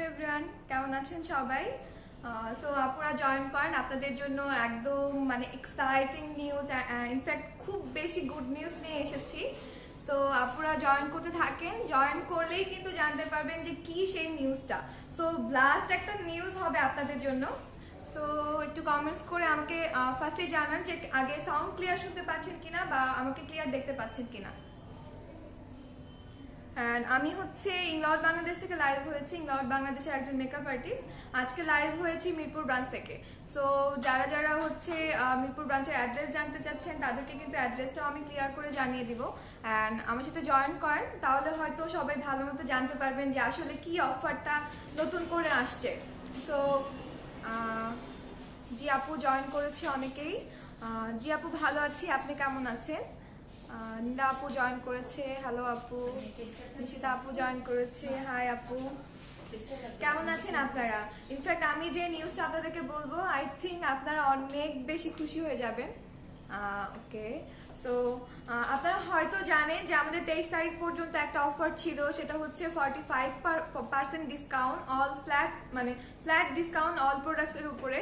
Everyone, কেমন আছেন সবাই? সো আপুরা জয়েন করেন, আপনাদের জন্য একদম মানে এক্সাইটিং নিউজ, ইনফ্যাক্ট খুব বেশি গুড নিউজ নিয়ে এসেছি। সো আপুরা জয়েন করতে থাকেন, জয়েন করলেই কিন্তু জানতে পারবেন যে কি সেই নিউজটা। সো লাস্ট একটা নিউজ হবে আপনাদের জন্য। সো একটু কমেন্টস করে আমাকে ফার্স্টে জানান যে আগে সাউন্ড ক্লিয়ার শুনতে পাচ্ছেন কিনা বা আমাকে ক্লিয়ার দেখতে পাচ্ছেন কিনা। আমি হচ্ছে ইংলড বাংলাদেশ থেকে লাইভ হয়েছি। ইংলড বাংলাদেশের একজন মেকআপ আর্টিস্ট। আজকে লাইভ হয়েছি মিরপুর ব্রাঞ্চ থেকে। সো যারা যারা হচ্ছে মিরপুর ব্রাঞ্চের অ্যাড্রেস জানতে চাচ্ছেন তাদেরকে কিন্তু অ্যাড্রেসটাও আমি ক্লিয়ার করে জানিয়ে দিব। অ্যান্ড আমার সাথে জয়েন করেন, তাহলে হয়তো সবাই ভালো মতো জানতে পারবেন যে আসলে কি অফারটা নতুন করে আসছে। সো জি আপু জয়েন করেছে অনেকেই। জি আপু ভালো আছি, আপনি কেমন আছেন? নীলা আপু জয়েন করেছে, হ্যালো আপু। নিশিতা আপু জয়েন করেছে, হাই আপু। কেমন আছেন আপনারা? ইনফ্যাক্ট আমি যে নিউজটা আপনাদেরকে বলবো, আই থিঙ্ক আপনারা অনেক বেশি খুশি হয়ে যাবেন। ওকে, সো আপনারা হয়তো জানেন যে আমাদের 23 তারিখ পর্যন্ত একটা অফার ছিল, সেটা হচ্ছে 45% ডিসকাউন্ট অল ফ্ল্যাট, মানে ফ্ল্যাট ডিসকাউন্ট অল প্রোডাক্টসের উপরে।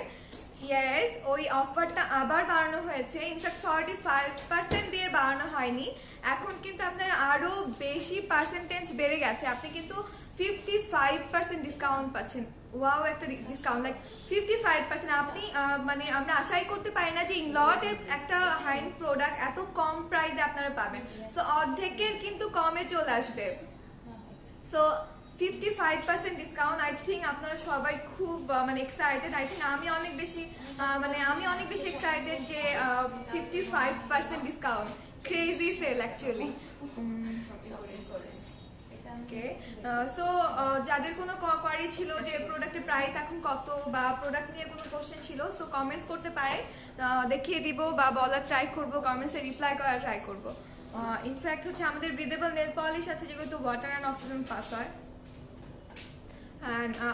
ইয়েস, ওই অফারটা আবার বাড়ানো হয়েছে। ইনফ্যাক্ট 45% দিয়ে বাড়ানো হয়নি, এখন কিন্তু আপনার আরো বেশি পার্সেন্টেজ বেড়ে গেছে। আপনি কিন্তু 55% ডিসকাউন্ট পাচ্ছেন। ওয়াও, একটা ডিসকাউন্ট লাইক 55%। আপনি মানে আমরা আশাই করতে পারি না যে ইংলটের একটা হাইন প্রোডাক্ট এত কম প্রাইসে আপনারা পাবেন। সো অর্ধেকের কিন্তু কমে চলে আসবে। সো 55% ডিসকাউন্ট, আই থিঙ্ক আপনারা সবাই খুব মানে এক্সাইটেড। আই থিঙ্ক আমি অনেক বেশি এক্সাইটেড যে 55% ডিসকাউন্ট, ক্রেজি সেল অ্যাকচুয়ালি। ওকে, সো যাদের কোনো কোয়ারি ছিল যে প্রোডাক্টের প্রাইস এখন কত বা প্রোডাক্ট নিয়ে কোনো কোশ্চেন ছিল, সো কমেন্টস করতে পারে, দেখিয়ে দিব বা বলার ট্রাই করবো, কমেন্টসে রিপ্লাই করার ট্রাই করবো। ইনফ্যাক্ট হচ্ছে আমাদের ব্রিদেবল নেল পলিশ আছে যেগুলো তো ওয়াটার অ্যান্ড অক্সিজেন পাস হয়।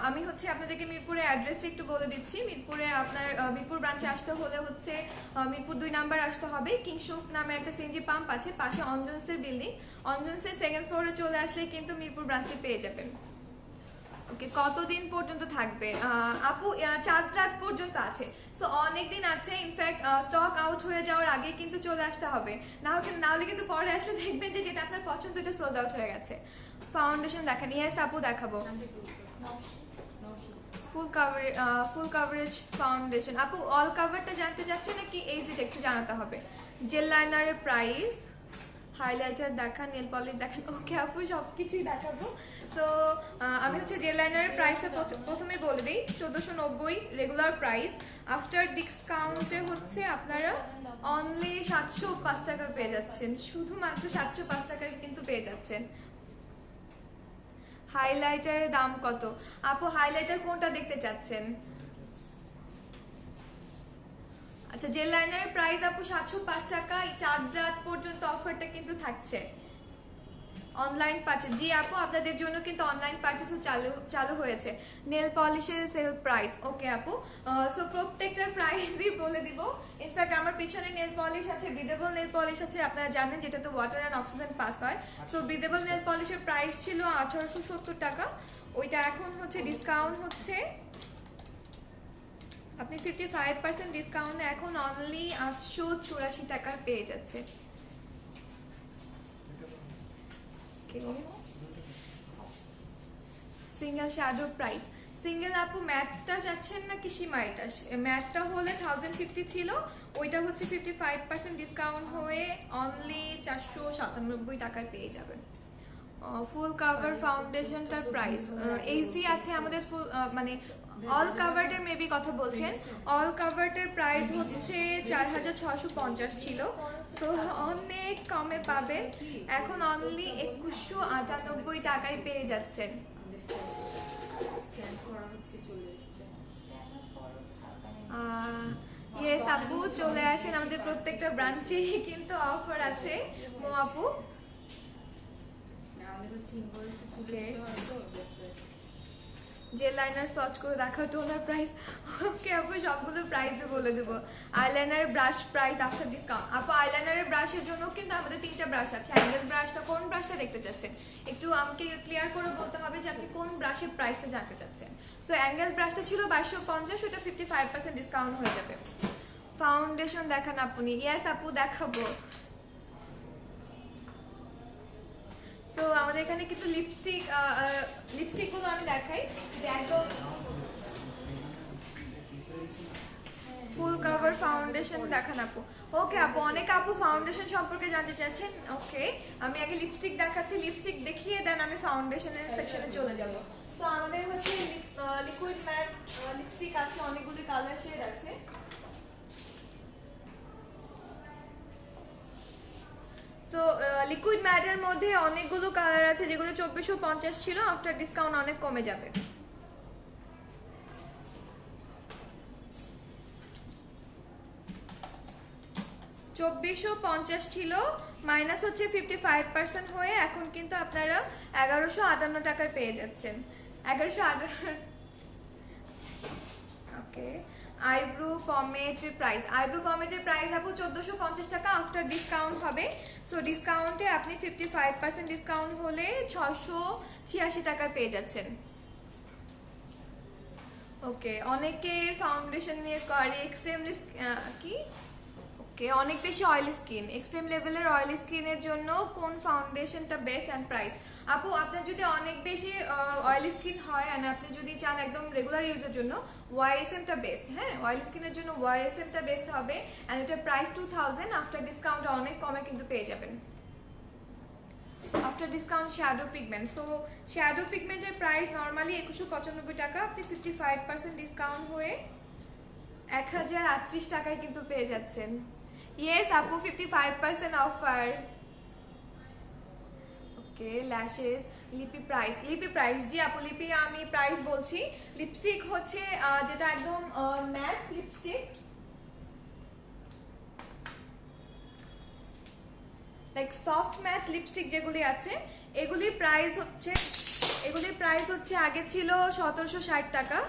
আমি হচ্ছে আপনাদেরকে মিরপুরের অ্যাড্রেসটা একটু বলে দিচ্ছি। মিরপুরে আপনার মিরপুর ব্রাঞ্চে আসতে হলে হচ্ছে মিরপুর 2 নাম্বার আসতে হবে। কিংশুক নামে একটা সিএনজি পাম্প আছে, পাশে অঞ্জনসের বিল্ডিং। অঞ্জনসের সেকেন্ড ফ্লোরে চলে আসলে কিন্তু মিরপুর ব্রাঞ্চে পেয়ে যাবেন। ওকে, কতদিন পর্যন্ত থাকবে আপু? 4 রাত পর্যন্ত আছে। সো অনেকদিন আছে। ইনফ্যাক্ট স্টক আউট হয়ে যাওয়ার আগে কিন্তু চলে আসতে হবে, না হলে কিন্তু পরে আসলে দেখবেন যে যেটা আপনার পছন্দ এটা সোল্ড আউট হয়ে গেছে। ফাউন্ডেশন দেখেন? ইয়েস আপু দেখাবো। Full coverage foundation. আপু অল কাভারটা জানতে চাচ্ছেন নাকি এইজিটা একটু জানাতে হবে? জেল লাইনারের প্রাইস, হাইলাইটার দেখান, নেল পলিশ দেখান। ওকে আপু, সবকিছুই দেখাবো। সো আমি হচ্ছে জেল লাইনারের প্রাইসটা প্রথমে বলে দিই। 1490 রেগুলার প্রাইস, আফটার ডিসকাউন্টে হচ্ছে আপনারা অনলি 705 টাকা পেয়ে যাচ্ছেন। শুধুমাত্র 705 টাকায় কিন্তু পেয়ে যাচ্ছেন। হাইলাইটারের দাম কত আপু? হাইলাইটার কোনটা দেখতে চাচ্ছেন? আচ্ছা, জেল লাইনারের প্রাইস আপু 705 টাকা। 4 রাত পর্যন্ত অফারটা কিন্তু থাকছে। অনলাইন পারচেজ, জি আপু আপনাদের জন্য কিন্তু অনলাইন পারচেজও চালু হয়েছে। নেল পলিশের সেল প্রাইস, ওকে আপু। সো প্রত্যেকটার প্রাইসই বলে দিব। ইনফ্যাক্ট আমার পিছনে নেল পলিশ আছে, ব্রিদেবল নেল পলিশ আছে, আপনারা জানেন যেটাতে ওয়াটার অ্যান্ড অক্সিজেন পাস হয়। সো ব্রিদেবল নেল পলিশের প্রাইস ছিল 1870 টাকা, ওইটা এখন হচ্ছে ডিসকাউন্ট হচ্ছে আপনি 55% ডিসকাউন্টে এখন অনলি 884 টাকা পেয়ে যাচ্ছে। সিঙ্গেল শ্যাডো প্রাইস, সিঙ্গেল আপু ম্যাটটা যাচ্ছেন নাকি সীমাইটা? ম্যাটটা হলে 1050 ছিল, ওইটা হচ্ছে 55% ডিসকাউন্ট হয়ে অনলি 497 টাকায় পেয়ে যাবেন। ফুল কাভার ফাউন্ডেশনটার প্রাইস, এইচডি আছে আমাদের ফুল, মানে অল কাভার্ডের মেবি কথা বলছেন। অল কাভার্ডের প্রাইস হচ্ছে 4650 ছিল, তো অনেক কমে পাবেন। এখন অনলি 2198 টাকায় পেয়ে যাচ্ছেন। ইয়েস আপু, চলে আসেন, আমাদের প্রত্যেকটা ব্রাঞ্চে কিন্তু অফার আছে। মো আপু জেল লাইনার সচ করে দেখাও টোনার প্রাইস। ওকে আপু সবগুলো প্রাইসে বলে দেবো। Eyeliner brush price after discount. আপু আইলাইনারের ব্রাশের জন্য কিন্তু আমাদের 3টা ব্রাশ আছে। অ্যাঙ্গেল ব্রাশটা কোন ব্রাশটা দেখতে চাচ্ছেন একটু আমাকে ক্লিয়ার করে বলতে হবে যে আপনি কোন ব্রাশের প্রাইসটা জানতে চাচ্ছেন। সো অ্যাঙ্গেল ব্রাশটা ছিল 2250, ওটা 55% ডিসকাউন্ট হয়ে যাবে। ফাউন্ডেশন দেখান আপনি। ইয়েস আপু দেখাবো। তো আমাদের এখানে কিন্তু লিপস্টিকগুলো আমি দেখাই যে একদম ফুল কভার ফাউন্ডেশন দেখান আপু। ওকে আপু, অনেক আপু ফাউন্ডেশন সম্পর্কে জানতে চাচ্ছেন। ওকে আমি আগে লিপস্টিক দেখাচ্ছি, লিপস্টিক দেখিয়ে দেন আমি ফাউন্ডেশনের সেকশনে চলে যাব। তো আমাদের হচ্ছে লিকুইড ম্যাট লিপস্টিক আছে, অনেকগুলি কালার শেড আছে। সো লিকুইড ম্যাটের মধ্যে অনেকগুলো কালার আছে, যেগুলো 2450 ছিল, আফটার ডিসকাউন্ট অনেক কমে যাবে। $2450 ছিল, মাইনাস হচ্ছে 55% হয়ে এখন কিন্তু আপনারা 1158 টাকায় পেয়ে যাচ্ছেন। 1158। ওকে আইব্রো পমেটের প্রাইস, আইব্রো পমেটের প্রাইস আপু 1450 টাকা আফটার ডিসকাউন্ট হবে। সো ডিসকাউন্টে আপনি 55% ডিসকাউন্ট হলে 686 টাকায় পেয়ে যাচ্ছেন। ওকে অনেকের ফাউন্ডেশন নিয়ে করে এক্সট্রিমলি কি ওকে অনেক বেশি অয়েলি স্কিন, এক্সট্রিম লেভেলের অয়েলি স্কিনের জন্য কোন ফাউন্ডেশনটা বেস্ট অ্যান্ড প্রাইস। আপু আপনার যদি অনেক বেশি অয়েলি স্কিন হয় আর আপনি যদি চান একদম রেগুলার ইউজের জন্য ওয়াইএসএমটা বেস্ট। হ্যাঁ ওয়েল স্কিনের জন্য ওয়াইএসএমটা বেস্ট হবে অ্যান্ড এটার প্রাইস 2000, আফটার ডিসকাউন্ট অনেক কমে কিন্তু পেয়ে যাবেন। After discount shadow pigment, so shadow পিগমেন্টের প্রাইস নর্মালি 2195 টাকা, আপনি 55% ডিসকাউন্ট হয়ে 1038 টাকায় কিন্তু পেয়ে যাচ্ছেন। ইয়েস আপু 55% অফার। ওকে ল্যাশেস লিপি প্রাইস, লিপি প্রাইস জি আপু লিপি আমি প্রাইস বলছি। লিপস্টিক হচ্ছে যেটা একদম mat lipstick, like soft mat lipstick যেগুলি আছে এগুলির প্রাইস হচ্ছে আগে ছিল 1760 টাকা।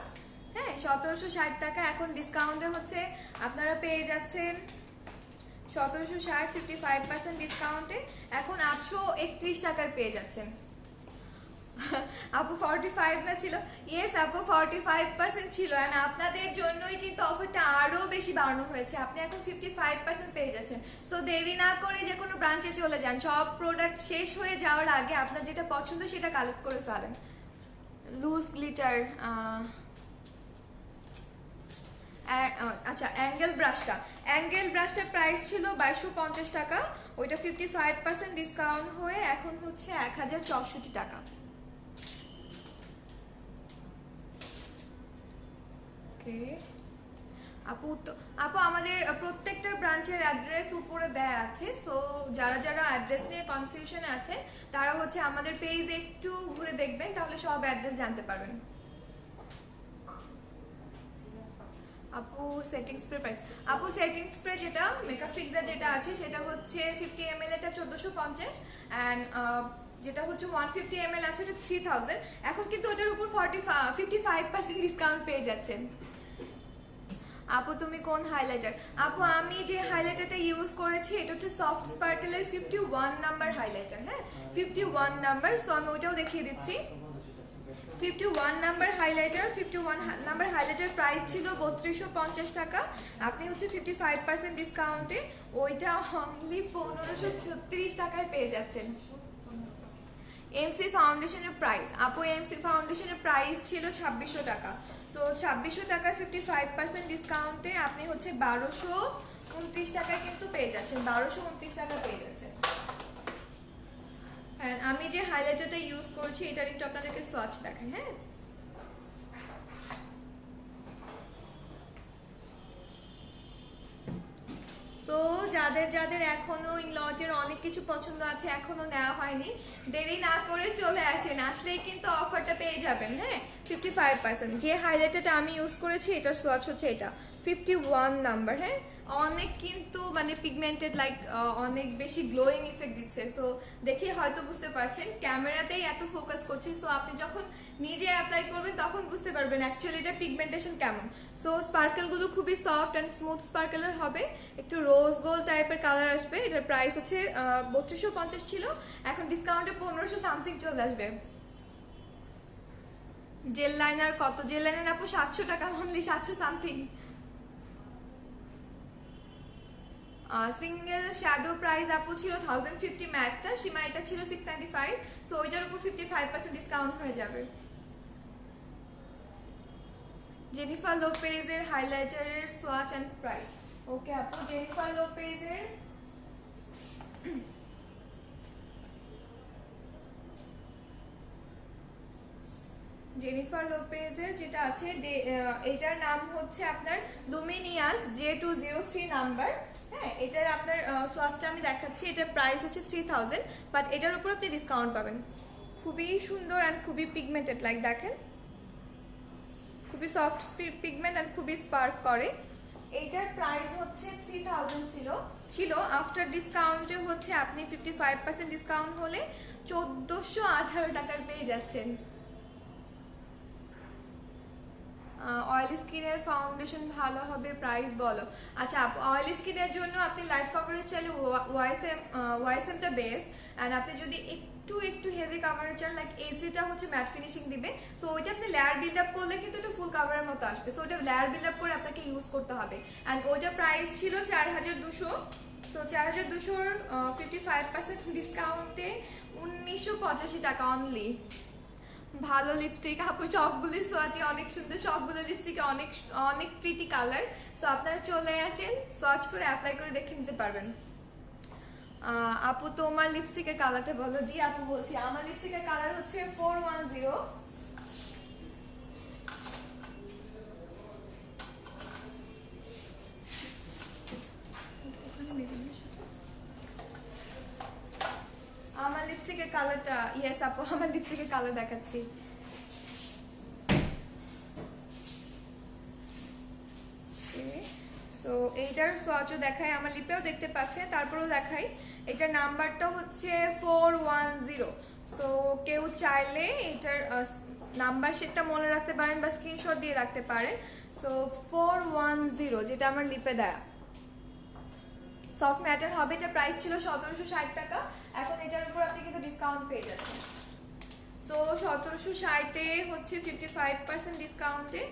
হ্যাঁ 1760 টাকা, এখন ডিসকাউন্টে হচ্ছে আপনারা পেয়ে যাচ্ছেন 1760, 55% ডিসকাউন্টে এখন 831 টাকার পেয়ে যাচ্ছেন। আপু 45 না ছিল? ইয়েস আপু 45% ছিল, এন্ড আপনাদের জন্যই কিন্তু অফারটা আরো বেশি বাড়ানো হয়েছে। আপনি এখন 55% পেয়ে যাচ্ছেন। তো দেরি না করে যে কোনো ব্রাঞ্চে চলে যান, সব প্রোডাক্ট শেষ হয়ে যাওয়ার আগে আপনার যেটা পছন্দ সেটা কালেক্ট করে ফেলেন। লুজ গ্লিটার, আচ্ছা অ্যাঙ্গেল ব্রাশটার প্রাইস ছিল 2250 টাকা, ওইটা 55% ডিসকাউন্ট হয়ে এখন হচ্ছে 1064 টাকা। আপু আমাদের প্রত্যেকটা ব্রাঞ্চের অ্যাড্রেস উপরে দেয়া আছে, সো যারা যারা অ্যাড্রেস নিয়ে কনফিউশনে আছে তারা হচ্ছে আমাদের পেজ একটু ঘুরে দেখবেন, তাহলে সব অ্যাড্রেস জানতে পারবেন। আপু সেটিং স্প্রে প্রাইস, আপু সেটিং স্প্রে যেটা মেকআপ ফিক্সার যেটা আছে সেটা হচ্ছে 50 ml এটা 1450, অ্যান্ড যেটা হচ্ছে 150 ml আছে ওটা 3000। এখন কিন্তু ওটার উপর 55% ডিসকাউন্ট পেয়ে যাচ্ছেন। আপু তুমি কোন হাইলাইটার? আপু আমি যে হাইলাইটারটা ইউজ করেছি এটা হচ্ছে সফট স্পার্কেলের 51 নাম্বার হাইলাইটার। হ্যাঁ 51 নাম্বার, সো আমি ওইটাও দেখিয়ে দিচ্ছি। 51 নাম্বার হাইলাইটার প্রাইস ছিল 3250 টাকা, আপনি হচ্ছে 55% ডিসকাউন্টে ওইটা অনলি 1536 টাকায় পেয়ে যাচ্ছেন। এমসি ফাউন্ডেশনের প্রাইস, আপু এমসি ফাউন্ডেশনের প্রাইস ছিল 2600 টাকা, সো 2600 টাকায় 55% ডিসকাউন্টে আপনি হচ্ছে 1229 টাকায় কিন্তু পেয়ে যাচ্ছেন, 1229 টাকা পেয়ে যাচ্ছেন। হ্যাঁ আমি যে হাইলাইটারটা ইউজ করছি এটার একটু আপনাদেরকে সোয়াচ দেখাই। হ্যাঁ তো যাদের যাদের এখনো ইনলটের অনেক কিছু পছন্দ আছে এখনো নেওয়া হয়নি, দেরি না করে চলে আসেন, আসলেই কিন্তু অফারটা পেয়ে যাবেন। হ্যাঁ 55%। যে হাইলাইটারটা আমি ইউজ করেছি এটার সোয়াচ হচ্ছে এটা 51 নাম্বার। হ্যাঁ অনেক কিন্তু মানে পিগমেন্টেড, লাইক অনেক বেশি গ্লোয়িং ইফেক্ট দিচ্ছে। সো দেখে হয়তো বুঝতে পারছেন ক্যামেরাতেই এত ফোকাস করছি, সো আপনি যখন নিজে অ্যাপ্লাই করবেন তখন বুঝতে পারবেন অ্যাকচুয়ালি এটা পিগমেন্টেশন কেমন। সো স্পার্কেলগুলো খুবই সফট অ্যান্ড স্মুথ স্পার্কেলের হবে, একটু রোজ গোল্ড টাইপের কালার আসবে। এটার প্রাইস হচ্ছে 3250 ছিল, এখন ডিসকাউন্টে 1500 সামথিং চলে আসবে। জেল লাইনার কত? জেল লাইনার আপু 700 টাকা only, 700 something. Single shadow price আপু ছিল 1050 ম্যাটটা, সীমা এটা ছিল 695, সো ওইটার উপর 55% ডিসকাউন্ট হয়ে যাবে। জেনিফার লোপেজের হাইলাইটারের সোয়াচ এন্ড প্রাইস। ওকে আপু, জেনিফার লোপেজের যেটা আছে এটার নাম হচ্ছে আপনার লুমিনিয়াস J203 নাম্বার। হ্যাঁ, এটার আপনার সোয়াচটা আমি দেখাচ্ছি, এটার প্রাইস হচ্ছে 3000, বাট এটার উপর আপনি ডিসকাউন্ট পাবেন। খুবই সুন্দর অ্যান্ড খুবই পিগমেন্টেড, লাইক দেখেন খুবই সফট পিগমেন্ট অ্যান্ড খুবই স্পার্ক করে। এইটার প্রাইস হচ্ছে 3000 ছিল আফটার ডিসকাউন্টে হচ্ছে আপনি 55% ডিসকাউন্ট হলে 1418 টাকার পেয়ে যাচ্ছেন। অয়েলি স্কিনের ফাউন্ডেশন ভালো হবে, প্রাইস বলো। আচ্ছা, অয়েলি স্কিনের জন্য আপনি লাইট কভারেজ চাইলে ওয়াইএসএমটা বেস্ট, অ্যান্ড আপনি যদি একটু হেভি কাভারেজ চান, লাইক এসিটা হচ্ছে ম্যাট ফিনিশিং দিবে, সো ওইটা আপনি লেয়ার বিল্ড আপ করলে কিন্তু এটা ফুল কাভারের মতো আসবে, সো ওইটা লেয়ার বিল্ড আপ করে আপনাকে ইউজ করতে হবে। অ্যান্ড ওইটার প্রাইস ছিল 4200, সো 4200 55% ডিসকাউন্টে 1985 টাকা অনলি। ভালো লিপস্টিক আপু, সবগুলি সোয়াচে অনেক সুন্দর, সবগুলো লিপস্টিকে অনেক অনেক প্রিটি কালার। সো আপনারা চলে আসেন, সোয়াচ করে অ্যাপ্লাই করে দেখে নিতে পারবেন। আপু তোমার লিপস্টিকের কালারটা বলো। জি আপু বলছি, আমার লিপস্টিকের কালার হচ্ছে 410। আমার লিপস্টিকের কালারটা, ইয়েস আপু আমার লিপস্টিকের কালার দেখাচ্ছি। তো এইটার সোয়াচও দেখাই, আমার লিপেও দেখতে পাচ্ছেন, তারপরেও দেখাই। এটার নাম্বারটা হচ্ছে 410। তো কেউ চাইলে এটার নাম্বার সেটটা মনে রাখতে পারেন বা স্ক্রিনশট দিয়ে রাখতে পারেন। সো 410 যেটা আমার লিপে দেয়া, সফট ম্যাটার হবে। এটা প্রাইস ছিল 1760 টাকা, এখন এটার উপর আপনি কিন্তু ডিসকাউন্ট পেয়ে যাচ্ছেন। সো 1760-এ হচ্ছে 55% ডিসকাউন্টে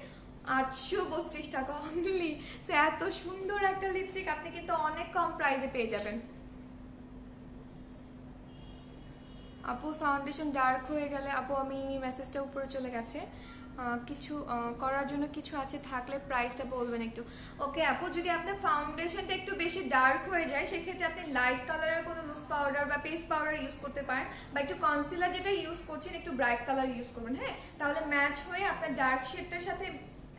832 টাকা অনলি। সে এত সুন্দর একটা লিপস্টিক আপনি কিন্তু অনেক কম প্রাইসে পেয়ে যাবেন। আপু ফাউন্ডেশন ডার্ক হয়ে গেলে, আপু আমি মেসেজটা উপরে চলে গেছে, কিছু করার জন্য কিছু আছে, থাকলে প্রাইসটা বলবেন একটু। ওকে আপু, যদি আপনার ফাউন্ডেশনটা একটু বেশি ডার্ক হয়ে যায় সেক্ষেত্রে আপনি লাইট কালারের কোনো লুজ পাউডার বা পেস্ট পাউডার ইউজ করতে পারেন, বা একটু কনসিলার যেটা ইউজ করছেন একটু ব্রাইট কালার ইউজ করবেন। হ্যাঁ, তাহলে ম্যাচ হয়ে আপনার ডার্ক শেডটার সাথে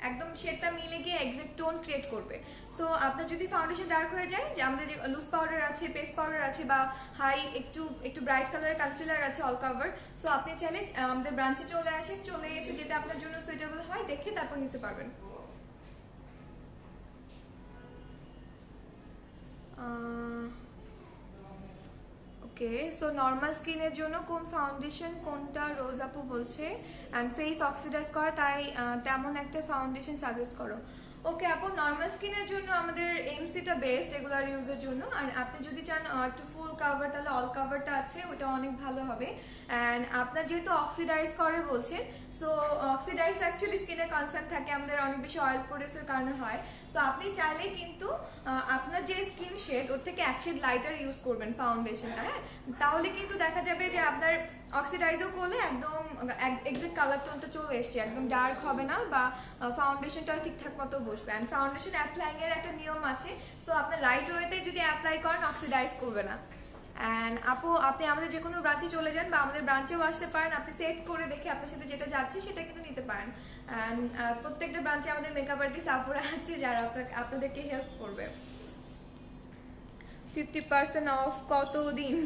একদম শেডটা মিলে গিয়ে এক্সাক্ট টোন ক্রিয়েট করবে। সো আপনার যদি ফাউন্ডেশন ডার্ক হয়ে যায়, যে আমাদের যে লুজ পাউডার আছে, পেস্ট পাউডার আছে, বা হাই একটু ব্রাইট কালারের কনসিলার আছে অল কাভার, সো আপনি চাইলে আমাদের ব্রাঞ্চে চলে আসেন, চলে এসে যেটা আপনার জন্য সুইটেবল হয় দেখে তারপর নিতে পারবেন। ওকে, সো নর্মাল স্কিনের জন্য কোন ফাউন্ডেশন, কোনটা রোজ আপু বলছে, অ্যান্ড ফেস অক্সিডাইজ করে তাই তেমন একটা ফাউন্ডেশন সাজেস্ট করো। ওকে আপু, নর্মাল স্কিনের জন্য আমাদের এমসিটা বেস্ট রেগুলার ইউজের জন্য, আর আপনি যদি চান একটু ফুল কাভার তাহলে অল কাভারটা আছে, ওটা অনেক ভালো হবে। অ্যান্ড আপনার যেহেতু অক্সিডাইজ করে বলছেন, সো অক্সিডাইজ অ্যাকচুয়ালি স্কিনের কনসার্ন থাকে আমাদের অনেক বেশি অয়েল প্রোডিউসের কারণে হয়। সো আপনি চাইলে কিন্তু আপনার যে স্কিন শেড ওর থেকে এক শেড লাইটার ইউজ করবেন ফাউন্ডেশনটা। হ্যাঁ, তাহলে কিন্তু দেখা যাবে যে আপনার অক্সিডাইজও করলে একদম এক্সাক্ট কালার টোনটা চলে এসছে, একদম ডার্ক হবে না, বা ফাউন্ডেশনটা ঠিকঠাক মতো বসবে। অ্যান্ড ফাউন্ডেশন অ্যাপ্লাইং এর একটা নিয়ম আছে, সো আপনার রাইট ওয়েতে যদি অ্যাপ্লাই করেন অক্সিডাইজ করবে না। অ্যান্ড আপু আপনি আমাদের যে কোনো ব্রাঞ্চে চলে যান বা আমাদের ব্রাঞ্চেও আসতে পারেন, আপনি সেট করে দেখে আপনার সাথে যেটা যাচ্ছে সেটা কিন্তু নিতে পারেন। অ্যান্ড প্রত্যেকটা ব্রাঞ্চে আমাদের মেকআপ আর্টিস্ট আপুরা আছে যারা আপনাদেরকে হেল্প করবে। 50% অফ কতদিন?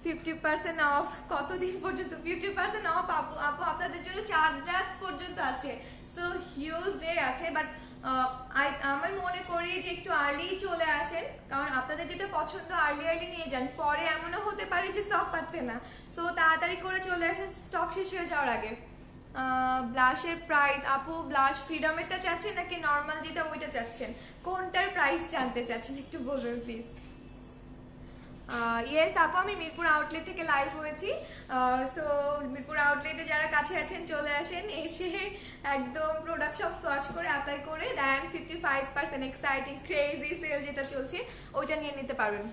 50% অফ কতদিন পর্যন্ত? 50% অফ আপু আপনাদের জন্য 4 রাত পর্যন্ত আছে, তো হিউজ ডে আছে, বাট আমার মনে করি যে একটু আর্লি চলে আসেন, কারণ আপনাদের যেটা পছন্দ আর্লি নিয়ে যান, পরে এমনও হতে পারে যে স্টক পাচ্ছে না। সো তাড়াতাড়ি করে চলে আসেন স্টক শেষ হয়ে যাওয়ার আগে। ব্লাশের প্রাইস আপু, ব্লাশ ফ্রিডমেরটা চাচ্ছেন নাকি নর্মাল যেটা ওইটা চাচ্ছেন, কোনটার প্রাইস জানতে চাচ্ছেন একটু বলবেন প্লিজ। ইয়েস আপু, আমি মিরপুর আউটলেট থেকে লাইভ হয়েছি। সো মিরপুর আউটলেটে যারা কাছে আছেন চলে আসেন, এসে একদম প্রোডাক্ট সব সার্চ করে অ্যাপ্লাই করে দেন 55% এক্সাইটিং ক্রেজি সেল যেটা চলছে ওইটা নিয়ে নিতে পারবেন।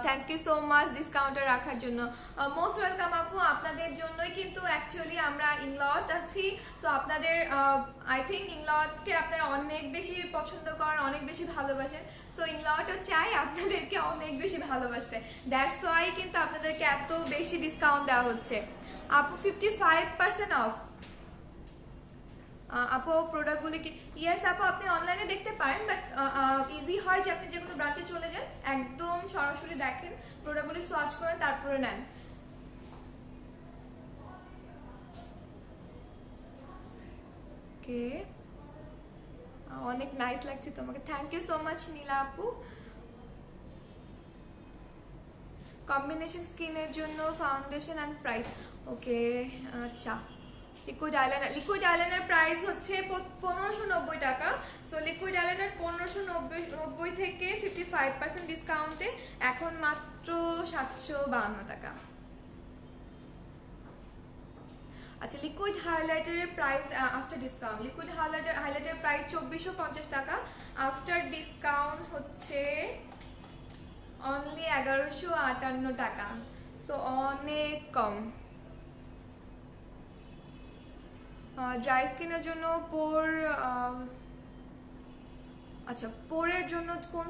থ্যাংক ইউ সো মাচ ডিসকাউন্টে রাখার জন্য। মোস্ট ওয়েলকাম আপু, আপনাদের জন্যই কিন্তু অ্যাকচুয়ালি আমরা ইংলট আছি। তো আপনাদের আই থিঙ্ক ইংলটকে আপনারা অনেক বেশি পছন্দ করেন, অনেক বেশি ভালোবাসেন। সো ইংলটও চাই আপনাদেরকে অনেক বেশি ভালোবাসতে, দ্যাটস ওয়াই কিন্তু আপনাদেরকে এত বেশি ডিসকাউন্ট দেওয়া হচ্ছে। আপু 55% অফ। আপু প্রোডাক্টগুলি কি? ইয়েস আপু, আপনি অনলাইনে দেখতে পারেন, বাট ইজি হয় যে আপনি যে কোনো ব্রাঞ্চে চলে যান, একদম সরাসরি দেখেন, প্রোডাক্টগুলি সার্চ করেন, তারপরে নেন। ওকে, অনেক নাইস লাগছে তোমাকে, থ্যাংক ইউ সো মাচ নীলা আপু। কম্বিনেশন স্কিনের জন্য ফাউন্ডেশন অ্যান্ড প্রাইস, ওকে আচ্ছা। লিকুইড আইলাইনার প্রাইস হচ্ছে 1590 টাকা। সো লিকুইড আইলাইনার 1590 থেকে 55% ডিসকাউন্টে এখন মাত্র 752 টাকা। আচ্ছা, লিকুইড হাইলাইটারের প্রাইস আফটার ডিসকাউন্ট, লিকুইড হাইলাইটারের প্রাইস 2450 টাকা, আফটার ডিসকাউন্ট হচ্ছে অনলি 1158 টাকা। সো অনেক কম। ড্রাই স্কিনের জন্য আচ্ছা পোরের জন্য কোন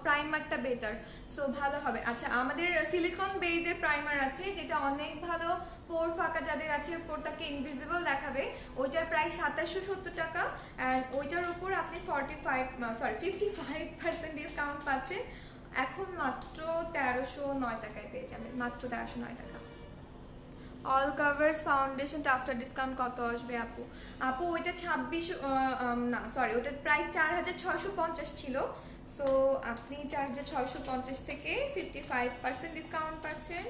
প্রাইমারটা বেটার? সো ভালো হবে। আচ্ছা, আমাদের সিলিকন বেজের প্রাইমার আছে যেটা অনেক ভালো, পোর ফাঁকা যাদের আছে পোরটাকে ইনভিজিবল দেখাবে, ওইটার প্রাইস 2770 টাকা। অ্যান্ড ওইটার উপর আপনি 55% ডিসকাউন্ট পাচ্ছেন, এখন মাত্র 1309 টাকায় পেয়ে যাবেন, মাত্র 1309 টাকা। অল কাভার্স ফাউন্ডেশনটা আফটার ডিসকাউন্ট কত আসবে আপু? আপু ওইটা 26 না সরি, ওটার প্রাইস 4650 ছিল। সো আপনি 4650 থেকে 55% ডিসকাউন্ট পাচ্ছেন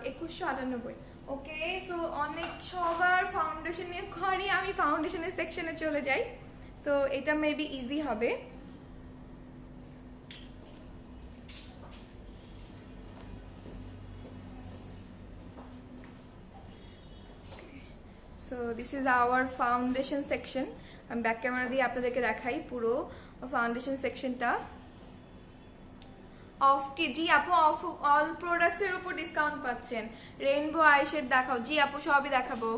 2198। ওকে, সো অনেক সবার ফাউন্ডেশন নিয়ে ঘরে, আমি ফাউন্ডেশনের সেকশনে চলে যাই। সো এটা মেবি ইজি হবে। So this is our foundation section. আমি ব্যাক ক্যামেরা দিয়ে আপনাদেরকে দেখাই পুরো ফাউন্ডেশন সেকশনটা। অফ কি? জি আপু, অফ অল প্রোডাক্টস এর উপর ডিসকাউন্ট পাচ্ছেন। রেইনবো আইশেড দেখাও? জি আপু, সবই দেখাবো।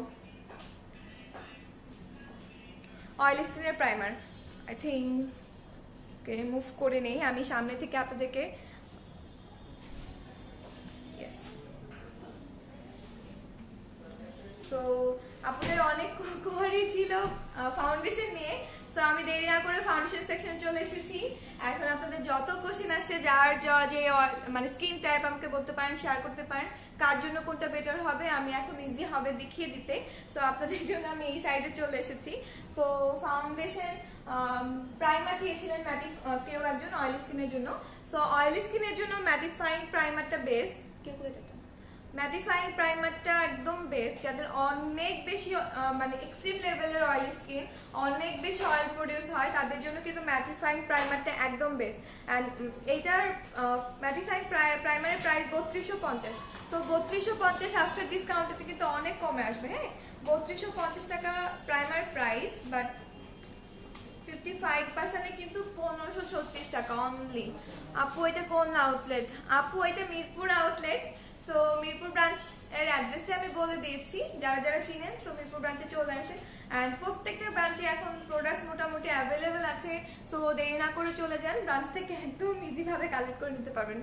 অয়েল স্কিনের primer I think okay move করে নেই আমি সামনে থেকে আপনাদেরকে। সো আপনাদের অনেক কোয়ারি ছিল ফাউন্ডেশন নিয়ে, সো আমি দেরি না করে ফাউন্ডেশন সেকশন চলে এসেছি। এখন আপনাদের যত কোশ্চেন আসছে, যার যে মানে স্কিন টাইপ আমাকে বলতে পারেন, শেয়ার করতে পারেন কার জন্য কোনটা বেটার হবে, আমি এখন ইজি হবে দেখিয়ে দিতে। তো আপনাদের জন্য আমি এই সাইডে চলে এসেছি। তো ফাউন্ডেশন প্রাইমার চেয়েছিলেন কেউ একজন অয়েল স্কিনের জন্য। সো অয়েল স্কিনের জন্য ম্যাটিফাইং প্রাইমারটা বেস্ট। ম্যাটিফাইং প্রাইমারটা একদম বেস্ট, যাদের অনেক বেশি মানে এক্সট্রিম লেভেলের অয়েল স্কিন, অনেক বেশি অয়েল প্রডিউস হয়, তাদের জন্য কিন্তু ম্যাটিফাইং প্রাইমারটা একদম বেস্ট। অ্যান্ড এইটার ম্যাটিফাইং প্রাইমারের প্রাইস 3250। তো 3250 আফটার ডিসকাউন্টে কিন্তু অনেক কমে আসবে। হ্যাঁ, 3250 টাকা প্রাইমার প্রাইস, বাট 55% কিন্তু 1536 টাকা অনলি। আপু এটা কোন আউটলেট? আপু এটা Mirpur outlet. So Mirpur branch এর অ্যাড্রেসটা আমি বলে দিয়েছি, যারা যারা চিনেন তো মিরপুর ব্রাঞ্চে চলে আসেন। অ্যান্ড প্রত্যেকটা ব্রাঞ্চে এখন প্রোডাক্ট মোটামুটি অ্যাভেলেবেল আছে। সো দেরি না করে চলে যান, ব্রাঞ্চ থেকে একদম ইজি ভাবে কালেক্ট করে নিতে পারবেন।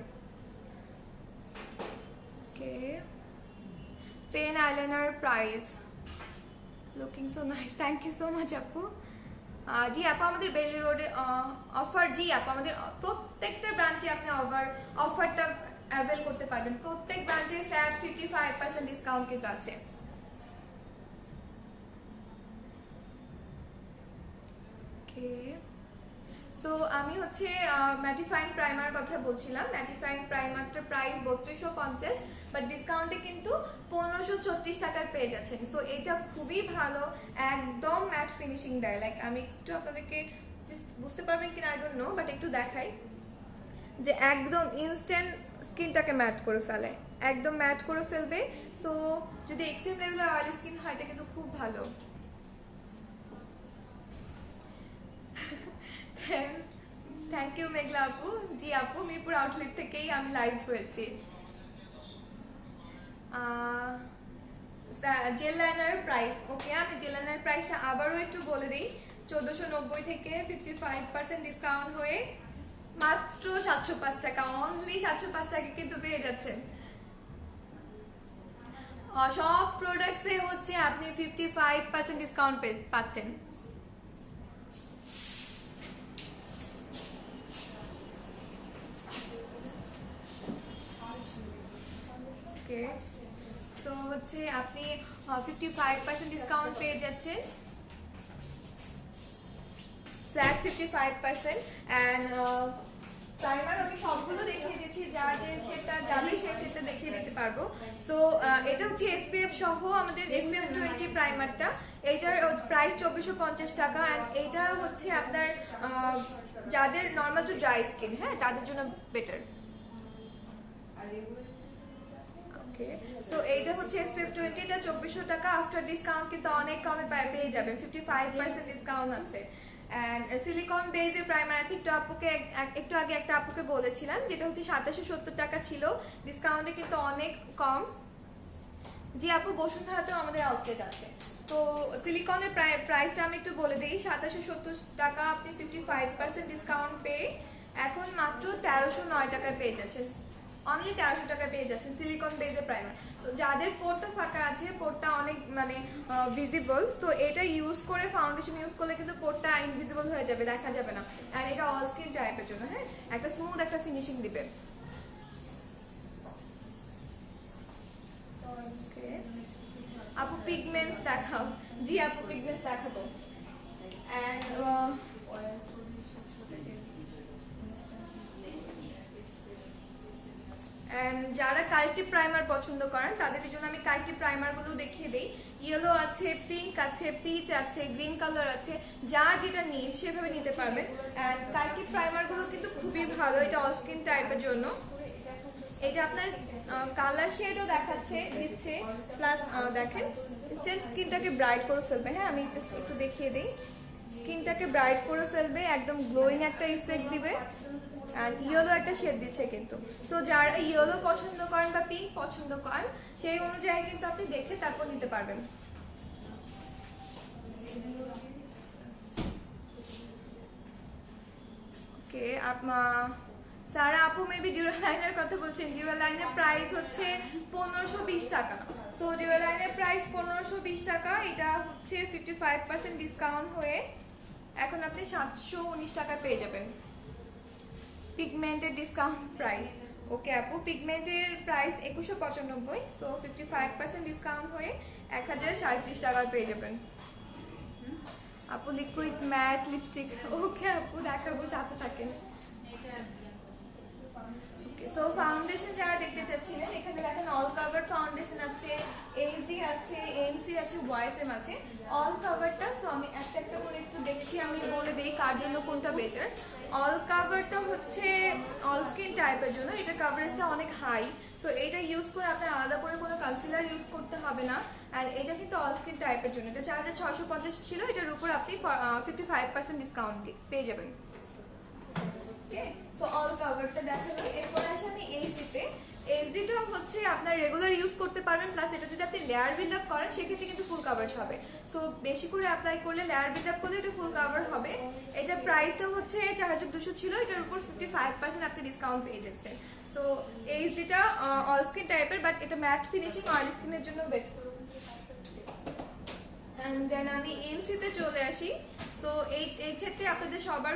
Okay, pen eyeliner price looking so nice, thank you so much আপু। জি আপু, আমাদের বেলি রোডে অফার, জি আপু আমাদের প্রত্যেকটা ব্রাঞ্চে আপনি অফারটা অ্যাভেল করতে পারবেন। প্রত্যেক ব্রাঞ্চে ফ্ল্যাট 55% ডিসকাউন্ট কিন্তু আছে। ওকে, তো আমি হচ্ছে ম্যাটিফাইং প্রাইমার কথা বলছিলাম। ম্যাটিফাইং প্রাইমারটার প্রাইস 3250, বাট ডিসকাউন্টে কিন্তু 1536 টাকায় পেয়ে যাচ্ছেন। তো এটা খুবই ভালো, একদম ম্যাট ফিনিশিং দেয়। লাইক আমি একটু আপনাদেরকে বুঝতে পারবেন কিনা আই ডোন্ট নো, বাট একটু দেখাই যে একদম ইনস্ট্যান্ট স্কিনটাকে ম্যাট করে ফেলে, একদম ম্যাট করে ফেলবে। সো যদি এক্সট্রিম লেভেলের অয়েলি স্কিন হয় এটা কিন্তু খুব ভালো। থ্যাংক ইউ মেঘলা আপু। জি আপু, মিরপুর আউটলেট থেকেই আমি লাইভ হয়েছি। জেল লাইনারের প্রাইস, ওকে আমি জেল লাইনারের প্রাইসটা আবারও একটু বলে দিই। 1490 থেকে 55% ডিসকাউন্ট হয়ে মাত্র 705 টাকা, অনলি 705 টাকা কিন্তু পেয়ে যাচ্ছেন। সব প্রোডাক্টসে হচ্ছে আপনি 55% ডিসকাউন্ট পাচ্ছেন। ওকে, তো হচ্ছে আপনি 55% ডিসকাউন্ট পেয়ে যাচ্ছেন, ফ্ল্যাট 55%। অ্যান্ড প্রাইমার আমি সবগুলো দেখিয়ে দিচ্ছি, যা যে সেটা যাবে সেটা দেখিয়ে দিতে পারবো। তো এটা হচ্ছে এসপিএফ সহ আমাদের এসপিএফ 20 প্রাইমারটা, এইটার প্রাইস 2450 টাকা। অ্যান্ড এইটা হচ্ছে আপনার যাদের নর্মাল টু ড্রাই স্কিন, হ্যাঁ তাদের জন্য বেটার। ওকে, তো এইটা হচ্ছে এসপিএফ 20, এটা 2400 টাকা। আফটার ডিসকাউন্ট কিন্তু অনেক কমে পেয়ে যাবেন, 55% ডিসকাউন্ট আছে। এন্ড সিলিকন বেজের প্রাইমার আছে, একটু আগে একটা আপুকে বলেছিলাম, যেটা হচ্ছে 2770 টাকা ছিল, ডিসকাউন্টে কিন্তু অনেক কম। জি আপু, বসুন্ধরাতেও আমাদের আউটলেট আছে। তো সিলিকনের প্রাইসটা আমি একটু বলে দিই, 2770 টাকা আপনি 55% ডিসকাউন্ট পেয়ে এখন মাত্র 1309 টাকায় পেয়ে যাচ্ছেন, অনলি 1300 টাকায় পেয়ে যাচ্ছেন সিলিকন বেজের প্রাইমার। তো যাদের পোরটা ফাঁকা আছে, পোরটা অনেক মানে ভিজিবল, তো এটা ইউজ করে ফাউন্ডেশন ইউজ করলে কিন্তু পোরটা ইনভিজিবল হয়ে যাবে, দেখা যাবে না। আর এটা অল স্কিন টাইপের জন্য, হ্যাঁ একটা স্মুথ একটা ফিনিশিং দিবে। আপু পিগমেন্টস দেখাও। জি আপু, পিগমেন্টস দেখাবো। এন্ড যারা কারেক্টিভ প্রাইমার পছন্দ করেন তাদের জন্য আমি কারেক্টিভ প্রাইমার গুলো দেখিয়ে দিই। ইয়েলো আছে, পিঙ্ক আছে, পিচ আছে, গ্রিন কালার আছে, যার যেটা নিড সেভাবে নিতে পারবেন। এন্ড কারেক্টিভ প্রাইমার গুলো কিন্তু খুবই ভালো, এটা অল স্কিন টাইপের জন্য। এটা আপনার কালার শেডও দিচ্ছে, প্লাস দেখেন স্কিনটাকে ব্রাইট করে ফেলবে। হ্যাঁ আমি একটু দেখিয়ে দিই, স্কিনটাকে ব্রাইট করে ফেলবে, একদম গ্লোয়িং একটা ইফেক্ট দিবে। আর ইয়েলো একটা শেড দিচ্ছে কিন্তু। তো যারা ইয়েলো পছন্দ করেন বা পিঙ্ক পছন্দ করেন, সেই অনুযায়ী কিন্তু আপনি দেখে তারপর নিতে পারবেন। ওকে, সারা আপু মেবি ডিউরাল লাইনের কথা বলছেন। ডিউরাল লাইনের প্রাইস হচ্ছে 1520 টাকা। তো ডিউরাল লাইনের প্রাইস 1520 টাকা, এটা হচ্ছে 55% ডিসকাউন্ট হয়ে এখন আপনি 719 টাকা পেয়ে যাবেন। পিগমেন্টের ডিসকাউন্ট প্রাইস, ওকে আপু, পিগমেন্টের প্রাইস 2195, তো 55% ডিসকাউন্ট হয়ে 1037 টাকায় পেয়ে যাবেন। আপু লিকুইড ম্যাট লিপস্টিক, ওকে আপু দেখাবো, সাথে থাকেন। সো ফাউন্ডেশন যারা দেখতে চাচ্ছিলেন, এখানে দেখেন অল কাভার ফাউন্ডেশন আছে, এইচডি আছে, এমসি আছে, ওয়াইএসএম আছে, অল কাভারটা। সো আমি একটা একটা করে একটু দেখছি, আমি বলে দিই কার জন্য কোনটা বেটার। অল কাভারটা হচ্ছে অল স্কিন টাইপের জন্য, এটা কাভারেজটা অনেক হাই। সো এটা ইউজ করে আপনার আলাদা করে কোনো কনসিলার ইউজ করতে হবে না। আর এটা কিন্তু অল স্কিন টাইপের জন্য, এটা 4650 ছিল, এটার উপর আপনি 55% ডিসকাউন্ট পেয়ে যাবেন। তো অল কাভারটা দেখালো। এরপর আসি আমি এইচডিতে। এইচডিটা হচ্ছে আপনার রেগুলার ইউজ করতে পারবেন, প্লাস এটা যদি আপনি লেয়ার বিল্ড আপ করেন সেক্ষেত্রে কিন্তু ফুল কাভারেজ হবে। সো বেশি করে অ্যাপ্লাই করলে, লেয়ার বিল্ড আপ করলে এটা ফুল কাভার হবে। এটা প্রাইসটা হচ্ছে 4200 ছিল, এটার উপর 55% আপনি ডিসকাউন্ট পেয়ে যাচ্ছেন। তো এইচডিটা অল স্কিন টাইপের, বাট এটা ম্যাট ফিনিশিং, অয়েল স্কিনের জন্য বেটার। এন্ড দেন আমি এমসিতে চলে আসি। তো এই ক্ষেত্রে আপনাদের সবার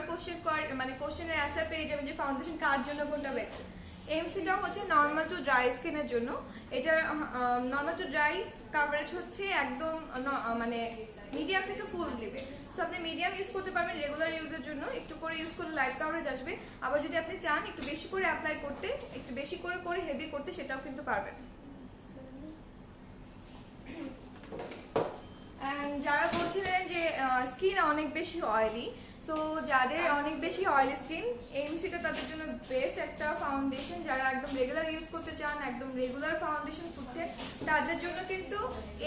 কোশ্চেনের অ্যান্সার পেয়ে যাবেন যে ফাউন্ডেশন কার জন্য কোনটা বেটার। এমসিটা হচ্ছে নর্মাল টু ড্রাই স্কিনের জন্য। এটা নর্মাল টু ড্রাই কাভারেজ হচ্ছে একদম মানে মিডিয়াম থেকে ফুল দিবে। সো আপনি মিডিয়াম ইউজ করতে পারবেন রেগুলার ইউজের জন্য, একটু করে ইউজ করলে লাইট কভারেজ আসবে। আবার যদি আপনি চান একটু বেশি করে অ্যাপ্লাই করতে, একটু বেশি করে করে হেভি করতে, সেটাও কিন্তু পারবেন। অ্যান্ড যারা বলছিলেন যে স্কিন অনেক বেশি অয়েলি, সো যাদের অনেক বেশি অয়েলি স্কিন, এমসিটা তাদের জন্য বেস্ট একটা ফাউন্ডেশন। যারা একদম রেগুলার ইউজ করতে চান, একদম রেগুলার ফাউন্ডেশন খুঁজছেন, তাদের জন্য কিন্তু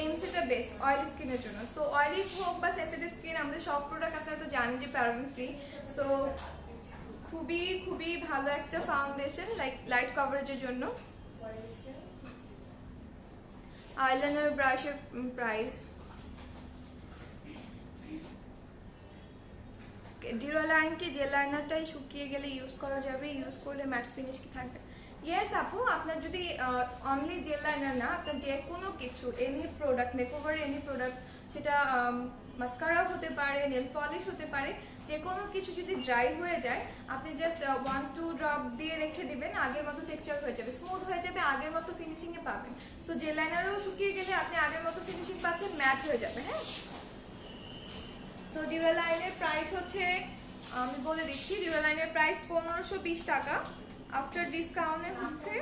এমসিটা বেস্ট অয়েলি স্কিনের জন্য। তো অয়েলি হোক বা সেন্সিটিভ স্কিন, আমাদের সব প্রোডাক্ট আপনারা তো জানেন যে প্যারাবেন ফ্রি। সো খুবই খুবই ভালো একটা ফাউন্ডেশন লাইট কভারেজের জন্য। আইলাইনার ব্রাশের প্রাইস, ডিউরালাইন কি জেল লাইনারটাই শুকিয়ে গেলে ইউজ করা যাবে, ইউজ করলে ম্যাট ফিনিশ কি থাকবে? ইয়েস আপু, আপনার যদি অনলি জেল লাইনার না, আপনার যে কোনো কিছু any product, makeover any product, সেটা মাস্কারা হতে পারে, নেল পলিশ হতে পারে, যে কোনো কিছু যদি ড্রাই হয়ে যায়, আপনি জাস্ট 1-2 ড্রপ দিয়ে রেখে দিবেন, আগের মতো টেক্সচার হয়ে যাবে, স্মুথ হয়ে যাবে, আগের মতো ফিনিশিংয়ে পাবেন। তো জেল লাইনারও শুকিয়ে গেলে আপনি আগের মতো ফিনিশিং পাচ্ছেন, ম্যাট হয়ে যাবে। হ্যাঁ, তো ডিউরালাইনের প্রাইস হচ্ছে, আমি বলে দিচ্ছি, ডিউরালাইনের প্রাইস 1520 টাকা। আফটার ডিসকাউন্টে হচ্ছে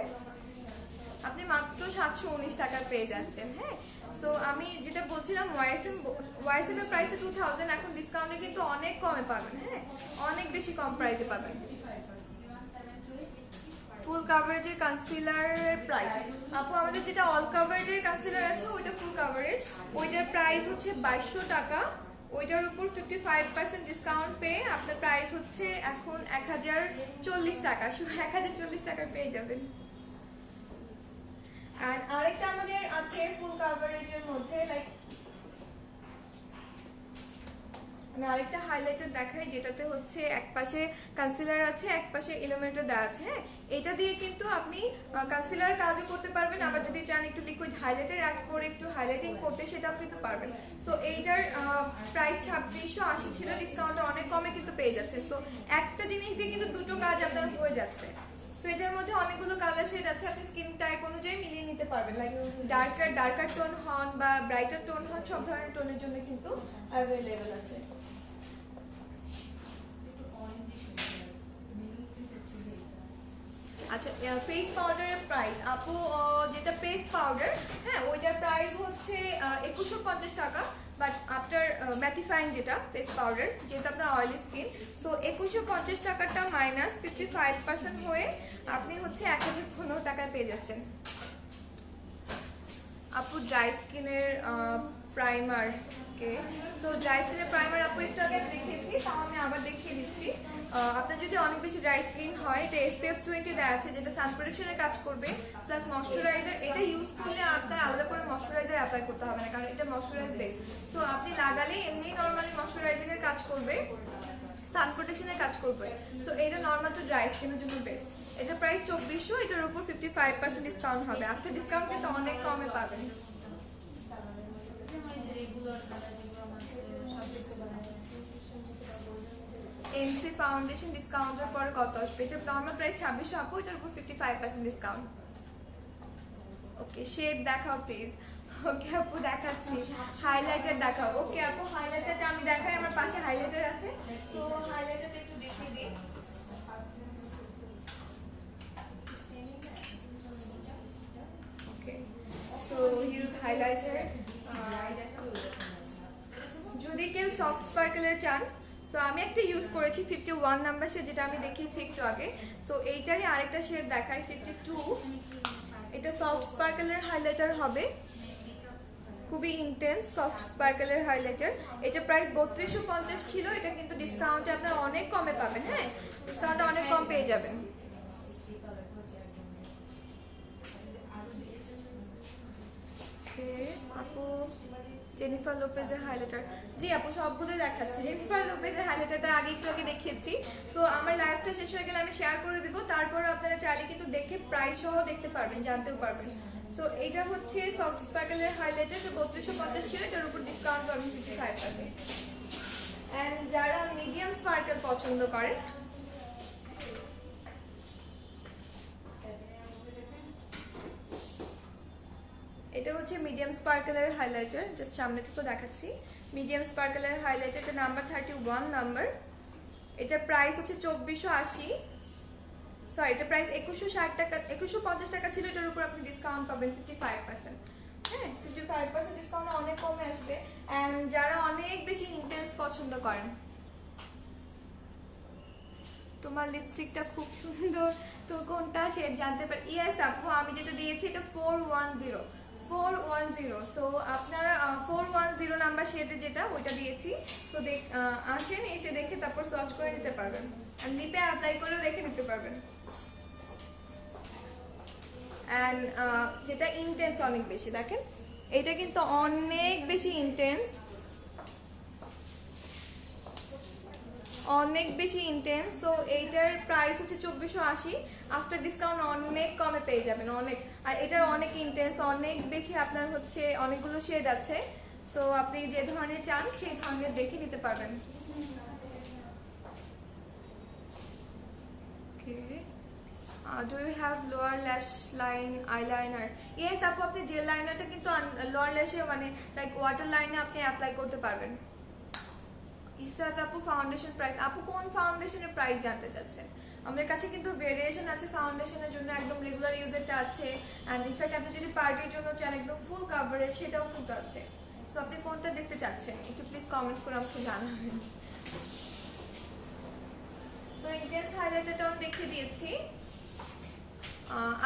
আপনি মাত্র 719 টাকার পেয়ে যাচ্ছেন। হ্যাঁ, সো আমি যেটা বলছিলাম, ওয়াইএসএম এর প্রাইসটা 2000, এখন ডিসকাউন্টে কিন্তু অনেক কমে পাবেন। হ্যাঁ, অনেক বেশি কম প্রাইসে পাবেন। ফুল কাভারেজের কনসিলারের প্রাইস, আপু আমাদের যেটা অল কাভারেজের কনসিলার আছে ওইটা ফুল কাভারেজ, ওইটার প্রাইস হচ্ছে 2200 টাকা। ওইটার উপর 55% ডিসকাউন্ট পেয়ে আপনার প্রাইস হচ্ছে এখন 1040 টাকা, শুধু 1040 টাকা পেয়ে যাবেন। আর আরেকটা আমাদের আছে ফুল কাভারেজের মধ্যে, লাইক আমি আরেকটা হাইলাইটার দেখাই, যেটাতে হচ্ছে এক পাশে কনসিলার আছে, এক পাশে ইলুমিনেটর দেওয়া আছে। হ্যাঁ, এটা দিয়ে কিন্তু আপনি কনসিলার কাজও করতে পারবেন, আবার যদি চান একটু লিকুইড হাইলাইটার অ্যাড করে একটু হাইলাইটিং করতে, সেটাও কিন্তু পারবেন। সো এইটার প্রাইস 2680 ছিল, ডিসকাউন্টে অনেক কমে কিন্তু পেয়ে যাচ্ছে। সো একটা জিনিস দিয়ে কিন্তু দুটো কাজ আপনার হয়ে যাচ্ছে। তো এটার মধ্যে অনেকগুলো কালার শেড আছে, আপনি স্কিন টাইপ অনুযায়ী মিলিয়ে নিতে পারবেন, লাইক ডার্কার টোন হন বা ব্রাইটার টোন হন, সব ধরনের টোনের জন্য কিন্তু অ্যাভেলেবেল আছে। আচ্ছা, ফেস পাউডারের প্রাইস আপু, যেটা ফেস পাউডার, হ্যাঁ, ওইটার প্রাইস হচ্ছে 2150 টাকা। বাট আফটার ম্যাটিফাইং যেটা ফেস পাউডার, যেটা আপনার অয়েলি স্কিন, তো 2150 টাকাটা মাইনাস 55% হয়ে আপনি হচ্ছে 1015 টাকায় পেয়ে যাচ্ছেন। আপু ড্রাই স্কিনের প্রাইমার কে, তো ড্রাই স্কিনের প্রাইমার আপু একটু আগে দেখিয়েছি, তাও আমি আবার দেখিয়ে দিচ্ছি। আপনার যদি অনেক বেশি ড্রাই স্কিন হয়, এটা SPF 20 দেওয়া আছে, যেটা সান প্রোটেকশনের কাজ করবে প্লাস ময়শ্চারাইজার। এটা ইউজ করলে আপনার আলাদা করে ময়শ্চারাইজার অ্যাপ্লাই করতে হবে না, কারণ এটা ময়শ্চারাইজ বেস। তো আপনি লাগালে এমনি নর্মালি ময়শ্চারাইজিংয়ের কাজ করবে, সান প্রোটেকশনের কাজ করবে। তো এটা নর্মাল টু ড্রাই স্কিনের জন্য বেস্ট। এটা প্রাইস 2400, এটার উপর 55% ডিসকাউন্ট হবে, আফটার ডিসকাউন্ট কিন্তু অনেক কমে পাবেন। এমসি ফাউন্ডেশন ডিসকাউন্টের পর কত আসবে? এটা নর্মাল প্রাইস 2600 আপু, এটার উপর 55% ডিসকাউন্ট। ওকে, শেড দেখাও প্লিজ। ওকে আপু দেখাচ্ছি, হাইলাইটার দেখাও। ওকে আপু, হাইলাইটারটা আমি দেখাই, আমার পাশে হাইলাইটার আছে, তো হাইলাইটারটা একটু দেখিয়ে দিই। ওকে, তো হিউজ হাইলাইটার। যদি কেউ সফট স্পার্কেলের চান, তো আমি একটা ইউজ করেছি 51 নাম্বার শেড, যেটা আমি দেখিয়েছি একটু আগে। তো এইটারই আরেকটা শেড দেখাই, 52। এটা সফট স্পার্কেলের হাইলাইটার হবে, খুবই ইন্টেন্স সফট স্পার্কেলের হাইলাইটার। এটা প্রাইস 3250 ছিল, এটা কিন্তু ডিসকাউন্টে আপনারা অনেক কমে পাবেন। হ্যাঁ, ডিসকাউন্টে অনেক কম পেয়ে যাবেন। আপু জেনিফার লোপেজের হাইলাইটার, জি আপু সবগুলোই দেখাচ্ছি। জেনিফার লোপেজের হাইলাইটারটা আগে একটু আগে দেখিয়েছি, তো আমার লাইভটা শেষ হয়ে গেলে আমি শেয়ার করে দিব, তারপর আপনারা চাইলে কিন্তু দেখে প্রাইস সহ দেখতে পারবেন, জানতেও পারবেন। তো এটা হচ্ছে সফট স্পার্কেলের হাইলাইটার, যে 3250 ছিল, এটার উপর ডিসকাউন্ট পাবেন 55%। এন্ড যারা মিডিয়াম স্পার্কেল পছন্দ করেন, এটা হচ্ছে মিডিয়াম স্পার্কেলের হাইলাইটার, জাস্ট সামনে থেকে দেখাচ্ছি। মিডিয়াম স্পার্কেলের হাইলাইটার, এটা নাম্বার 31 নাম্বার। এটা প্রাইস হচ্ছে 2480, সরি এটা প্রাইস 2160 টাকা, 2150 টাকা ছিল। এটার উপর আপনি ডিসকাউন্ট পাবেন 55%। হ্যাঁ 55% ডিসকাউন্ট অনেক কমে আসবে। অ্যান্ড যারা অনেক বেশি ইন্টেন্স পছন্দ করেন, তোমার লিপস্টিকটা খুব সুন্দর, তো কোনটা শেড জানতে পারি? ইয়েস আপু, আমি যেটা দিয়েছি এটা 410। তো আপনারা 410 নাম্বার শেডে যেটা ওইটা দিয়েছি। তো আসেন, এসে দেখে তারপর সোয়াচ করে নিতে পারবেন, আর লিপে অ্যাপ্লাই করেও দেখে নিতে পারবেন। অ্যান্ড যেটা ইন্টেন্স অনেক বেশি, দেখেন এটা কিন্তু অনেক বেশি ইন্টেন্স, অনেক বেশি ইন্টেন্স। তো এইটার প্রাইস হচ্ছে 2480, আফটার ডিসকাউন্ট অনেক কমে পেয়ে যাবেন, অনেক। আর এটার অনেক ইন্টেন্স, অনেক বেশি, আপনার হচ্ছে অনেকগুলো শেড আছে। তো আপনি যে ধরনের চান সেই ধরনের দেখে নিতে পারবেন। Do you have lower lash line eyeliner? Yes আপু, আপনি জেল লাইনারটা কিন্তু লোয়ার ল্যাশে মানে লাইক ওয়াটার লাইনে আপনি অ্যাপ্লাই করতে পারবেন। ইসরাত আপু ফাউন্ডেশন প্রাইস, আপু কোন ফাউন্ডেশনের প্রাইস জানতে চাচ্ছেন? আমাদের কাছে কিন্তু ভেরিয়েশন আছে ফাউন্ডেশনের জন্য, একদম রেগুলার ইউজেরটা আছে, অ্যান্ড ইনফ্যাক্ট আপনি যদি পার্টির জন্য চান একদম ফুল কাভারেজ সেটাও কিন্তু আছে। তো আপনি কোনটা দেখতে চাচ্ছেন একটু প্লিজ কমেন্টস করে আমাকে জানাবেন। তো ইন্টেন্স হাইলাইটারটা আমি দেখিয়ে দিয়েছি।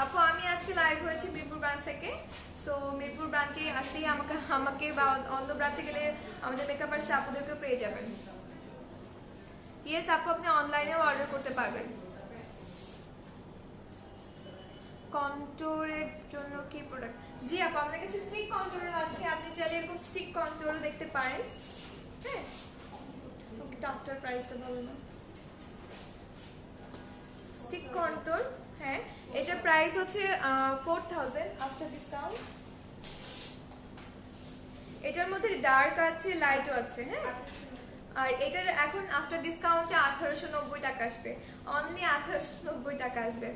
আপু আমি আজকে লাইভ হয়েছি মিরপুর ব্রাঞ্চ থেকে। তো মিরপুর ব্রাঞ্চে আসলেই আমাকে বা অন্য ব্রাঞ্চে গেলে আমাদের মেকআপ আর্টিস্ট আপুদেরকেও পেয়ে যাবেন। ইয়েস আপু, আপনি অনলাইনেও অর্ডার করতে পারবেন। কন্ট্রোলের জন্য কি প্রোডাক্ট? জি আপু, আমাদের কাছে স্টিক কন্ট্রোল আছে, আপনি চাইলে এরকম স্টিক কন্ট্রোল দেখতে পারেন। হ্যাঁ ওকে, আফটার প্রাইসটা বলো না। স্টিক কন্ট্রোল, হ্যাঁ এটা প্রাইস হচ্ছে 4000 আফটার ডিসকাউন্ট। এটার মধ্যে ডার্ক আছে, লাইটও আছে। হ্যাঁ, আর এটার এখন আফটার ডিসকাউন্টে 1890 টাকা আসবে, অনলি 1890 টাকা আসবে।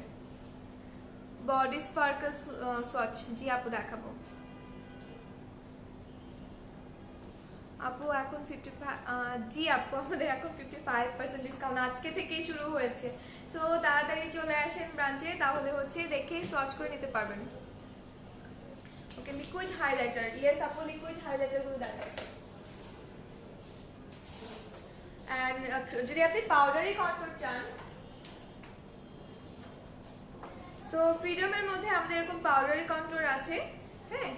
বডি স্পার্কল সোয়াচ, জি আপু দেখাবো। আপু এখন 55, জি আপু আমাদের এখন 55% ডিসকাউন্ট আজকে থেকেই শুরু হয়েছে। তো তাড়াতাড়ি চলে আসেন ব্রাঞ্চে, তাহলে হচ্ছে দেখে সোয়াচ করে নিতে পারবেন। ওকে, লিকুইড হাইলাইটার, ইয়েস আপু লিকুইড হাইলাইটার গুলো দেখাচ্ছে। এন্ড যদি আপনি পাউডারি কন্ট্রোল চান, তো ফ্রিডমের মধ্যে আমাদের এরকম পাউডারি কন্ট্রোল আছে। হ্যাঁ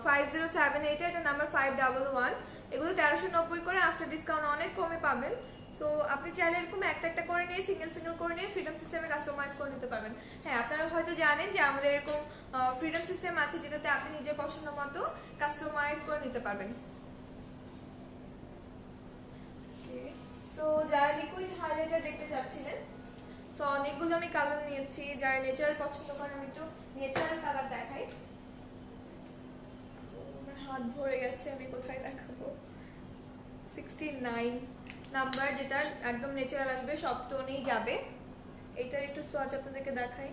5078, এটা নাম্বার 511। এগুলো 1390 করে, আফটার ডিসকাউন্ট অনেক কমে পাবেন। সো আপনি চাইলে এরকম একটা একটা করে নিয়ে সিঙ্গেল করে নিয়ে ফ্রিডম সিস্টেমে কাস্টমাইজ করে নিতে পারবেন। হ্যাঁ আপনারা হয়তো জানেন যে আমাদের এরকম ফ্রিডম সিস্টেম আছে যেটাতে আপনি নিজের পছন্দ মতো কাস্টমাইজ করে নিতে পারবেন। তো যারা লিকুইড হাইলাইটার দেখতে চাচ্ছিলেন, তো অনেকগুলো আমি কালার নিয়েছি। যারা নেচারাল পছন্দ করেন আমি একটু নেচারাল কালার দেখাই। আমার হাত ভরে গেছে, আমি কোথায় দেখাবো। 69 নাম্বার, যেটা একদম নেচারাল আসবে, সব টোনেই যাবে। এইটার একটু সোয়াচ আপনাদেরকে দেখাই।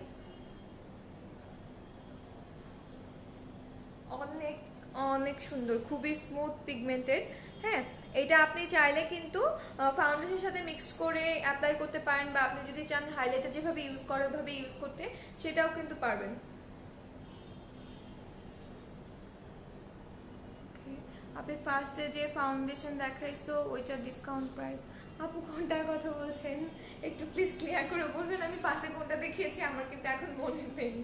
অনেক অনেক সুন্দর, খুবই স্মুথ পিগমেন্টেড। হ্যাঁ এটা আপনি চাইলে কিন্তু ফাউন্ডেশনের সাথে মিক্স করে অ্যাপ্লাই করতে পারেন, বা আপনি যদি চান হাইলাইটার যেভাবে ইউজ করে ওইভাবে ইউজ করতে, সেটাও কিন্তু পারবেন। আপনি ফার্স্টে যে ফাউন্ডেশন দেখাইছো ওইটার ডিসকাউন্ট প্রাইস, আপু কোনটার কথা বলছেন একটু প্লিজ ক্লিয়ার করে বলবেন। আমি ফার্স্টে কোনটা দেখিয়েছি আমার কিন্তু এখন মনে নেই।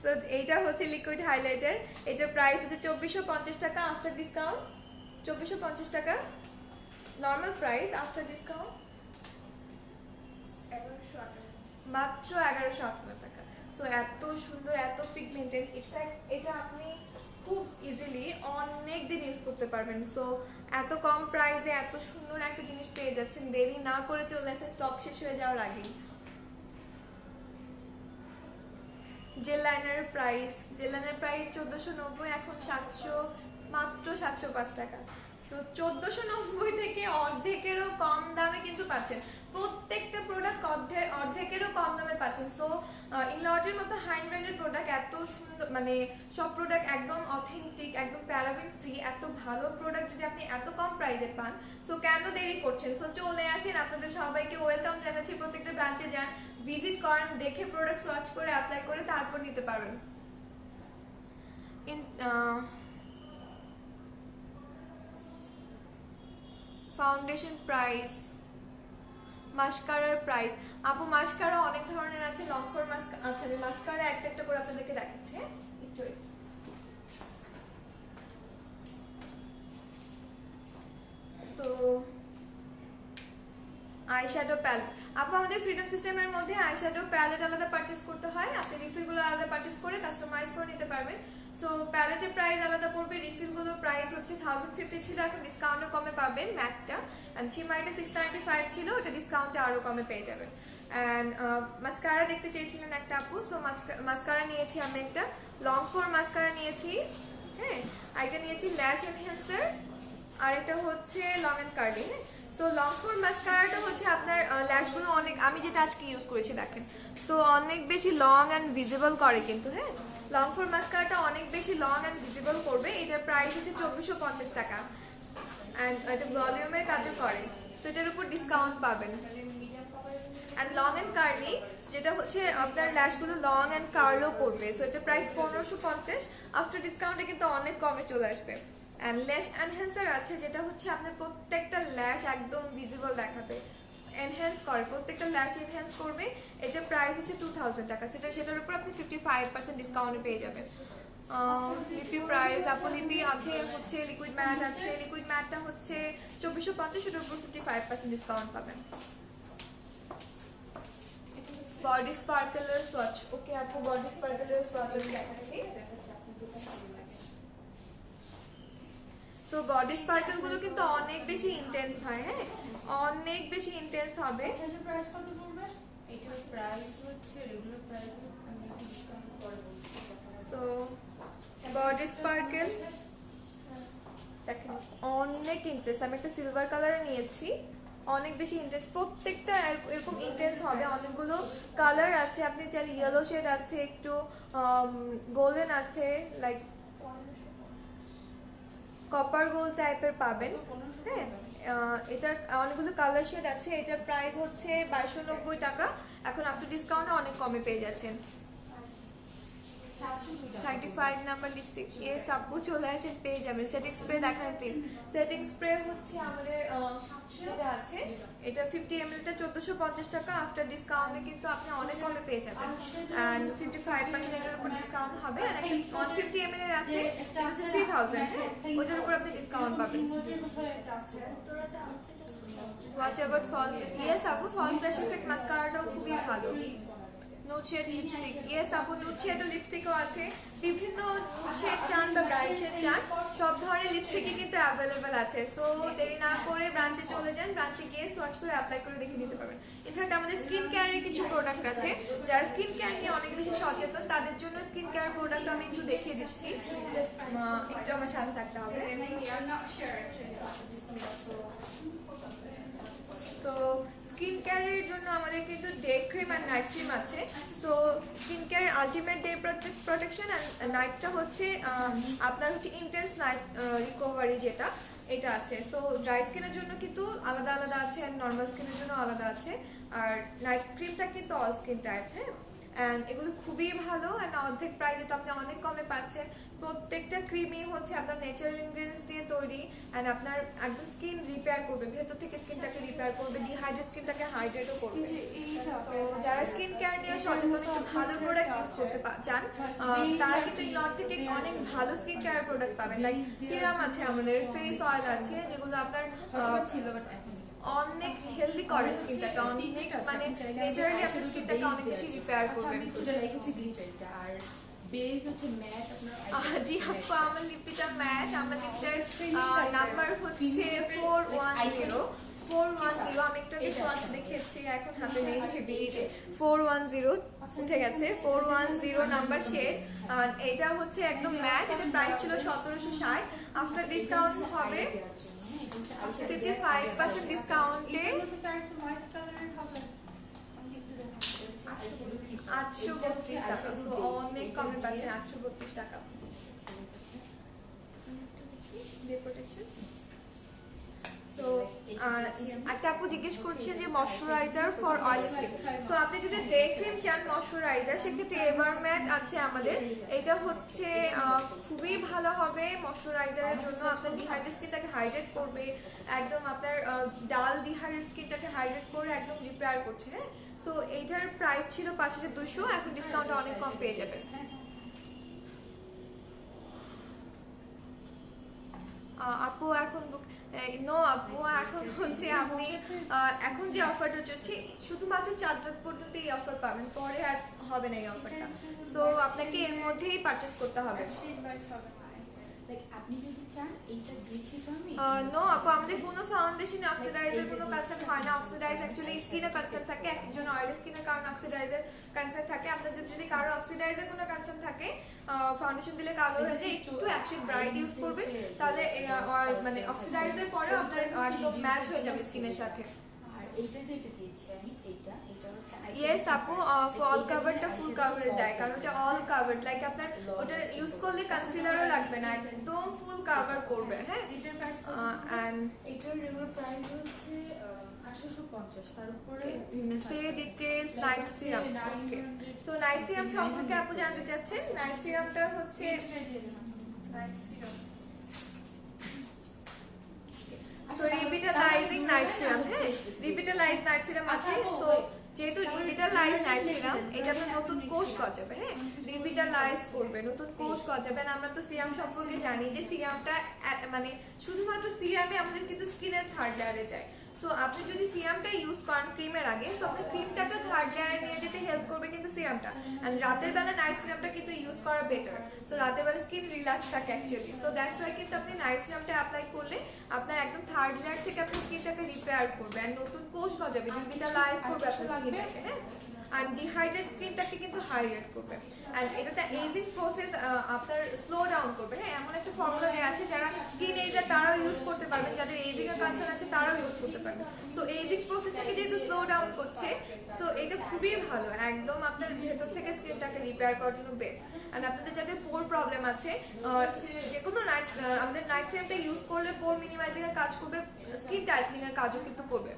সো এইটা হচ্ছে লিকুইড হাইলাইটার, এটার প্রাইস হচ্ছে 2450 টাকা আফটার ডিসকাউন্ট। 2450 টাকা নর্মাল প্রাইস, আফটার ডিসকাউন্ট মাত্র 1118 টাকা। সো এত সুন্দর, এত পিগমেন্টেড, ইনফ্যাক্ট এটা আপনি খুব ইজিলি অনেক দিন ইউজ করতে পারবেন। সো এত কম প্রাইসে এত সুন্দর একটা জিনিস পেয়ে যাচ্ছেন, দেরি না করে চলে আসেন স্টক শেষ হয়ে যাওয়ার আগেই। জেল লাইনারের প্রাইস 1490, এখন 700, মাত্র 705 টাকা। তো 1490 থেকে অর্ধেকেরও কম দামে কিন্তু পাচ্ছেন, প্রত্যেকটা প্রোডাক্ট অর্ধেকেরও কম দামে পাচ্ছেন। পাচ্ছেন। সো ইনলজের মতো হাই ব্র্যান্ডের প্রোডাক্ট এত সুন্দর, মানে সব প্রোডাক্ট একদম অথেন্টিক, একদম প্যারাবেন ফ্রি, এত ভালো প্রোডাক্ট যদি আপনি এত কম প্রাইসে পান, সো কেন দেরি করছেন? সো চলে আসেন, আপনাদের সবাইকে ওয়েলকাম জানাচ্ছি। প্রত্যেকটা ব্রাঞ্চে যান, ভিজিট করেন, দেখে প্রোডাক্ট সোয়াচ করে অ্যাপ্লাই করে তারপর নিতে পারবেন। ফাউন্ডেশন প্রাইস, মাস্কারার প্রাইস, আপু মাস্কারা অনেক ধরনের আছে, লং ফর মাস্কারা। আচ্ছা আমি মাস্কারা একটা একটা করে আপনাদেরকে দেখাচ্ছি একটু। তো আইশ্যাডো প্যালেট, আপু আমাদের ফ্রিডম সিস্টেমের মধ্যে আইশ্যাডো প্যালেট আলাদা পারচেজ করতে হয়, আপনি রিফিলগুলো আলাদা পারচেজ করে কাস্টমাইজ করে নিতে পারবেন। সো প্যালেটের প্রাইস আলাদা পড়বে, রিফিলগুলোর প্রাইস হচ্ছে 1050 ছিল, এখন ডিসকাউন্টে কমে পাবেন ম্যাটটা, অ্যান্ড শিমারিটা 695 ছিল, ওটা ডিসকাউন্টে আরো কমে পেয়ে যাবেন। অ্যান্ড মাস্কারা দেখতে চেয়েছিলেন একটা আপু, সো মাস্কারা নিয়েছি আমি একটা লং ফর মাস্কারা নিয়েছি, হ্যাঁ, আরেকটা নিয়েছি ল্যাশ এনহ্যান্সার, আর এটা হচ্ছে লং এন্ড কার্লি। হ্যাঁ, তো লং ফর মাস্কারাটা হচ্ছে আপনার ল্যাশগুলো অনেক, আমি যেটা আজকে ইউজ করেছি দেখেন, তো অনেক বেশি লং অ্যান্ড ভিজিবল করে কিন্তু। হ্যাঁ, লং ফর মাস্কারাটা অনেক বেশি লং অ্যান্ড ভিজিবল করবে। এটার প্রাইস হচ্ছে 2450 টাকা, অ্যান্ড এটা ভলিউমের কাজও করে, তো এটার উপর ডিসকাউন্ট পাবেন। অ্যান্ড লং অ্যান্ড কার্লি যেটা হচ্ছে আপনার ল্যাশগুলো লং অ্যান্ড কার্লও করবে, সো এটার প্রাইস 1550, আফটার ডিসকাউন্টে কিন্তু অনেক কমে চলে আসবে। অ্যান্ড ল্যাশ এনহ্যান্সার আছে, যেটা হচ্ছে আপনার প্রত্যেকটা ল্যাশ একদম ভিজিবল দেখাবে, এনহ্যান্স করে, প্রত্যেকটা ল্যাশ এনহ্যান্স করবে। এটার প্রাইস হচ্ছে 2000 টাকা, সেটার উপর আপনি 55% ডিসকাউন্টে পেয়ে যাবেন। লিপি প্রাইস, আপু লিপি আছে হচ্ছে, লিকুইড ম্যাট আছে, লিকুইড ম্যাটটা হচ্ছে 2450, সেটার উপর 55% ডিসকাউন্ট পাবেন। বডি স্পার্কেলের সোয়াচ, ওকে আপু বডি স্পার্কেলের সোয়াচ আমি দেখাচ্ছি। তো বডি স্পার্কেল গুলো কিন্তু অনেক বেশি ইন্টেন্স হয়, হ্যাঁ অনেক বেশি ইন্টেন্স হবে। প্রাইস কত পড়বে? এটার প্রাইস হচ্ছে রেগুলার প্রাইস, আমি একটু ডিসকাউন্ট করে বলছি। তো বডি স্পার্কেল দেখেন অনেক ইন্টেন্স, আমি একটা সিলভার কালারে নিয়েছি, অনেক বেশি ইন্টেন্স, প্রত্যেকটা এরকম ইন্টেন্স হবে। অনেকগুলো কালার আছে, আপনি চাইলে ইয়েলো শেড আছে, একটু গোল্ডেন আছে, লাইক কপার গোল্ড টাইপের পাবেন। হ্যাঁ, এটার অনেকগুলো কালার শেড আছে। এটার প্রাইস হচ্ছে 2290 টাকা, এখন আফটার ডিসকাউন্টে অনেক কমে পেয়ে যাচ্ছেন। 35 নাম্বার লিপস্টিক, এর সাপু চলে আসেন, পেয়ে যাবেন। সেটিং স্প্রে দেখান প্লিজ। সেটিং স্প্রে হচ্ছে আমাদের যেটা আছে, এটা 50 ml টা 1450 টাকা, আফটার ডিসকাউন্টে কিন্তু আপনি অনেক কমে পেয়ে যাবেন, এন্ড 55% এর উপর ডিসকাউন্ট হবে। আর একটা 150 ml এর আছে, এটা হচ্ছে 3000, ওটার উপর আপনি ডিসকাউন্ট পাবেন। What about false? ইয়েস আপু, ফলস ল্যাশ ইফেক্ট মাস্কারাটাও খুবই ভালো। নুড শেড লিপস্টিক, ইয়েস আপু নুড শেড ও লিপস্টিকও আছে, বিভিন্ন শেড চান বা ব্রাইট শেড চান, সব ধরনের লিপস্টিকই কিন্তু অ্যাভেলেবেল আছে। সো দেরি না করে ব্রাঞ্চে চলে যান, ব্রাঞ্চে গিয়ে সোয়াচ করে অ্যাপ্লাই করে দেখে নিতে পারবেন। ইনফ্যাক্ট আমাদের স্কিন কেয়ারের কিছু প্রোডাক্ট আছে, যারা স্কিন কেয়ার নিয়ে অনেক বেশি সচেতন, তাদের জন্য স্কিন কেয়ার প্রোডাক্ট আমি একটু দেখিয়ে দিচ্ছি, একটু আমার সাথে থাকতে হবে। তো স্কিন কেয়ারের জন্য আমাদের কিন্তু ডে ক্রিম আর নাইট ক্রিম আছে। তো skin care ultimate day protection, আর নাইটটা হচ্ছে আপনার হচ্ছে ইন্টেন্স নাইট রিকভারি, যেটা এটা আছে। তো ড্রাই স্কিনের জন্য কিন্তু আলাদা আলাদা আছে, আর নর্মাল স্কিনের জন্য আলাদা আছে। আর নাইট ক্রিমটা কিন্তু অল স্কিন টাইপ, হ্যাঁ, অ্যান্ড এগুলো খুবই ভালো, অ্যান্ড অর্ধেক প্রাইসে তো আপনি অনেক কমে পাচ্ছেন। প্রত্যেকটা ক্রিমই হচ্ছে আপনার ন্যাচারাল ইনগ্রেডিয়েন্টস দিয়ে তৈরি, অ্যান্ড আপনার একদম স্কিন রিপেয়ার করবে, ভেতর থেকে স্কিনটাকে রিপেয়ার করবে, ডিহাইড্রেট স্কিনটাকে হাইড্রেটও করবে। তো যারা স্কিন কেয়ার নিয়ে সচেতন, একটু ভালো প্রোডাক্ট ইউজ করতে চান, তারা কিন্তু ইনলট থেকে অনেক ভালো স্কিন কেয়ার প্রোডাক্ট পাবেন। লাইক সিরাম আছে, আমাদের ফেস অয়েল আছে, যেগুলো আপনার ছিল বাট অনেক হেলদি করে স্কিনটাকে, অনেক মানে ন্যাচারালি আপনার স্কিনটাকে অনেক বেশি রিপেয়ার করবে। এটা লাইক হচ্ছে গ্লিটারটা, আর বেস হচ্ছে ম্যাট আপনার। জি আপু, আমার লিপিটা ম্যাট, আমার লিপটার নাম্বার হচ্ছে 410। আমি একটু সোয়াচ দেখেছি, এখন হাতে নেই ভেবে, যে 410 উঠে গেছে, 410 নাম্বার শেড। এটা হচ্ছে একদম ম্যাট, এটা প্রাইস ছিল 1760, আফটার ডিসকাউন্ট হবে 55% ডিসকাউন্টে পাচ্ছেন 832 টাকা। Day protection. তো একটা আপু জিজ্ঞেস করছেন যে ময়শ্চারাইজার ফর অয়েলি স্কিন। তো আপনি যদি ডে ক্রিম চান ময়শ্চারাইজার, সেক্ষেত্রে এভারম্যাট আছে আমাদের। এটা হচ্ছে খুবই ভালো হবে ময়শ্চারাইজারের জন্য। আপনার ডিহাইড্রেট স্কিনটাকে হাইড্রেট করবে, একদম আপনার ডাল ডিহাইড্রেট স্কিনটাকে হাইড্রেট করে একদম রিপেয়ার করছে। হ্যাঁ, তো এইটার প্রাইস ছিল 5200, এখন ডিসকাউন্টে অনেক কম পেয়ে যাবেন। আপু এখন নো আপু, এখন হচ্ছে আপনি এখন যে অফারটা চলছে শুধুমাত্র 4 রাত পর্যন্ত এই অফার পাবেন, পরে আর হবে না এই অফারটা। তো আপনাকে এর মধ্যেই পারচেজ করতে হবে। আপনি যদি চান এইটা দিয়েছি তো আমি নো আপু, আমাদের কোনো ফাউন্ডেশন অক্সিডাইজার কোনো কনসেপ্ট হয় না। অক্সিডাইজ অ্যাকচুয়ালি স্কিনে কনসেপ্ট থাকে, একজন অয়েলি স্কিনের কারণে অক্সিডাইজার কনসেপ্ট থাকে। আপনাদের যদি কারো অক্সিডাইজার কোনো কনসেপ্ট থাকে, ফাউন্ডেশন দিলে কালো হয়ে যায়, একটু অ্যাকশন ব্রাইট ইউজ করবে, তাহলে মানে অক্সিডাইজার পরে আপনার একদম ম্যাচ হয়ে যাবে স্কিনের সাথে। আর এইটা যেটা দিয়েছি আমি এটা হচ্ছে ইয়েস আপু, অল কাভারটা ফুল কাভারেজ দেয়, কারণ ওটা অল কাভার্ড। লাইক আপনার ওটা ইউজ করলে কনসিলারও লাগবে না, একদম ফুল কাভার করবে। হ্যাঁ, এন্ড এটার রেগুলার প্রাইস হচ্ছে 850, তার উপরে সে details night serum. Okay, so night serum সম্পর্কে আপু জানতে চাচ্ছেন। নাইট সিরামটা হচ্ছে night serum, so revitalising night serum. হ্যাঁ, রিভিটালাইজ নাইট সিরাম আছে। সো যেহেতু রিভিটালাইজ নাইট সিরাম, এটা আপনার নতুন কোষ গজাবে। হ্যাঁ, রিভিটালাইজ করবে, নতুন কোষ গজাবেন। আমরা তো সিরাম সম্পর্কে জানি যে সিরামটা মানে শুধুমাত্র সিরামে আমাদের কিন্তু স্কিনের থার্ড লেয়ারে যায়। সো আপনি যদি সিরামটা ইউজ করেন ক্রিমের আগে, সো আপনি ক্রিমটাকে থার্ড লেয়ারে নিয়ে যেতে হেল্প করবে কিন্তু সিরামটা। এন্ড রাতের বেলা নাইট সিরামটা কিন্তু ইউজ করা বেটার। সো রাতের বেলা স্কিন রিল্যাক্স থাকে অ্যাকচুয়ালি। সো দ্যাটস ওয়াই কিন্তু আপনি নাইট সিরামটা অ্যাপ্লাই করলে আপনার একদম থার্ড লেয়ার থেকে আপনি স্কিনটাকে রিপেয়ার করবে, এন্ড নতুন কোষ গজাবে, রিভিটালাইজ করবে আপনার স্কিনটাকে। হ্যাঁ, আর ডিহাইড্রেট স্কিনটাকে কিন্তু হাইড্রেট করবে। এন্ড এটাতে এজিং প্রসেস আপনার স্লো ডাউন করবে। হ্যাঁ, এমন একটা ফর্মুলা দেওয়া আছে যারা টিনেজার তারাও ইউজ করতে পারবেন, যাদের এজিং এর কনসার্ন আছে তারাও ইউজ করতে পারবেন। তো এজিং প্রসেসটাকে যেহেতু স্লো ডাউন করছে, সো এটা খুবই ভালো, একদম আপনার ভেতর থেকে স্কিনটাকে রিপেয়ার করার জন্য বেস্ট। এন্ড আপনাদের যাদের পোর প্রবলেম আছে, যে কোনো নাইট আমাদের নাইট সিরামটা ইউজ করলে পোর মিনিমাইজিং এর কাজ করবে, স্কিন টাইটনিং এর কাজও কিন্তু করবে।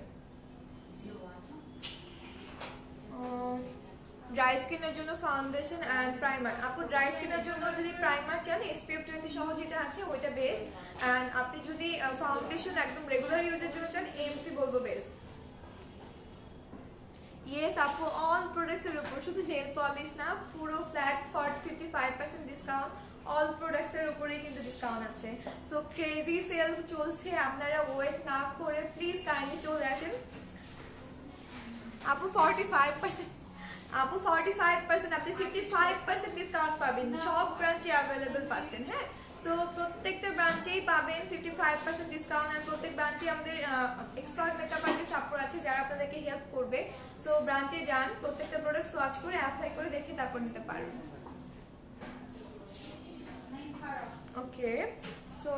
ড্রাই স্কিনের জন্য ফাউন্ডেশন এন্ড প্রাইমার। আপু ড্রাই স্কিনের জন্য যদি প্রাইমার চান, SPF 20 সহ যেটা আছে ওইটা বেস্ট। এন্ড আপনি যদি ফাউন্ডেশন একদম রেগুলার ইউজের জন্য চান, AMC বলবো বেস্ট। ইয়েস আপু, অল প্রোডাক্টসের উপর, শুধু নেল পলিশ না, পুরো ফ্ল্যাট 55% ডিসকাউন্ট, অল প্রোডাক্টসের উপরেই কিন্তু ডিসকাউন্ট আছে। সো ক্রেজি সেল চলছে, আপনারা ওয়েট না করে প্লিজ কাইন্ডলি চলে আসেন। আপু 45%, আপু 45%, আপনি 55% ডিসকাউন্ট পাবেন, সব ব্রাঞ্চে অ্যাভেলেবল পাচ্ছেন। হ্যাঁ, তো প্রত্যেকটা ব্রাঞ্চেই পাবেন 55% ডিসকাউন্ট। আর প্রত্যেক ব্রাঞ্চে আমাদের এক্সপার্ট মেকআপ আর্টিস্ট আপুর আছে যারা আপনাদেরকে হেল্প করবে। সো ব্রাঞ্চে যান, প্রত্যেকটা প্রোডাক্ট সোয়াচ করে অ্যাপ্লাই করে দেখে তারপর নিতে পারবেন। ওকে, সো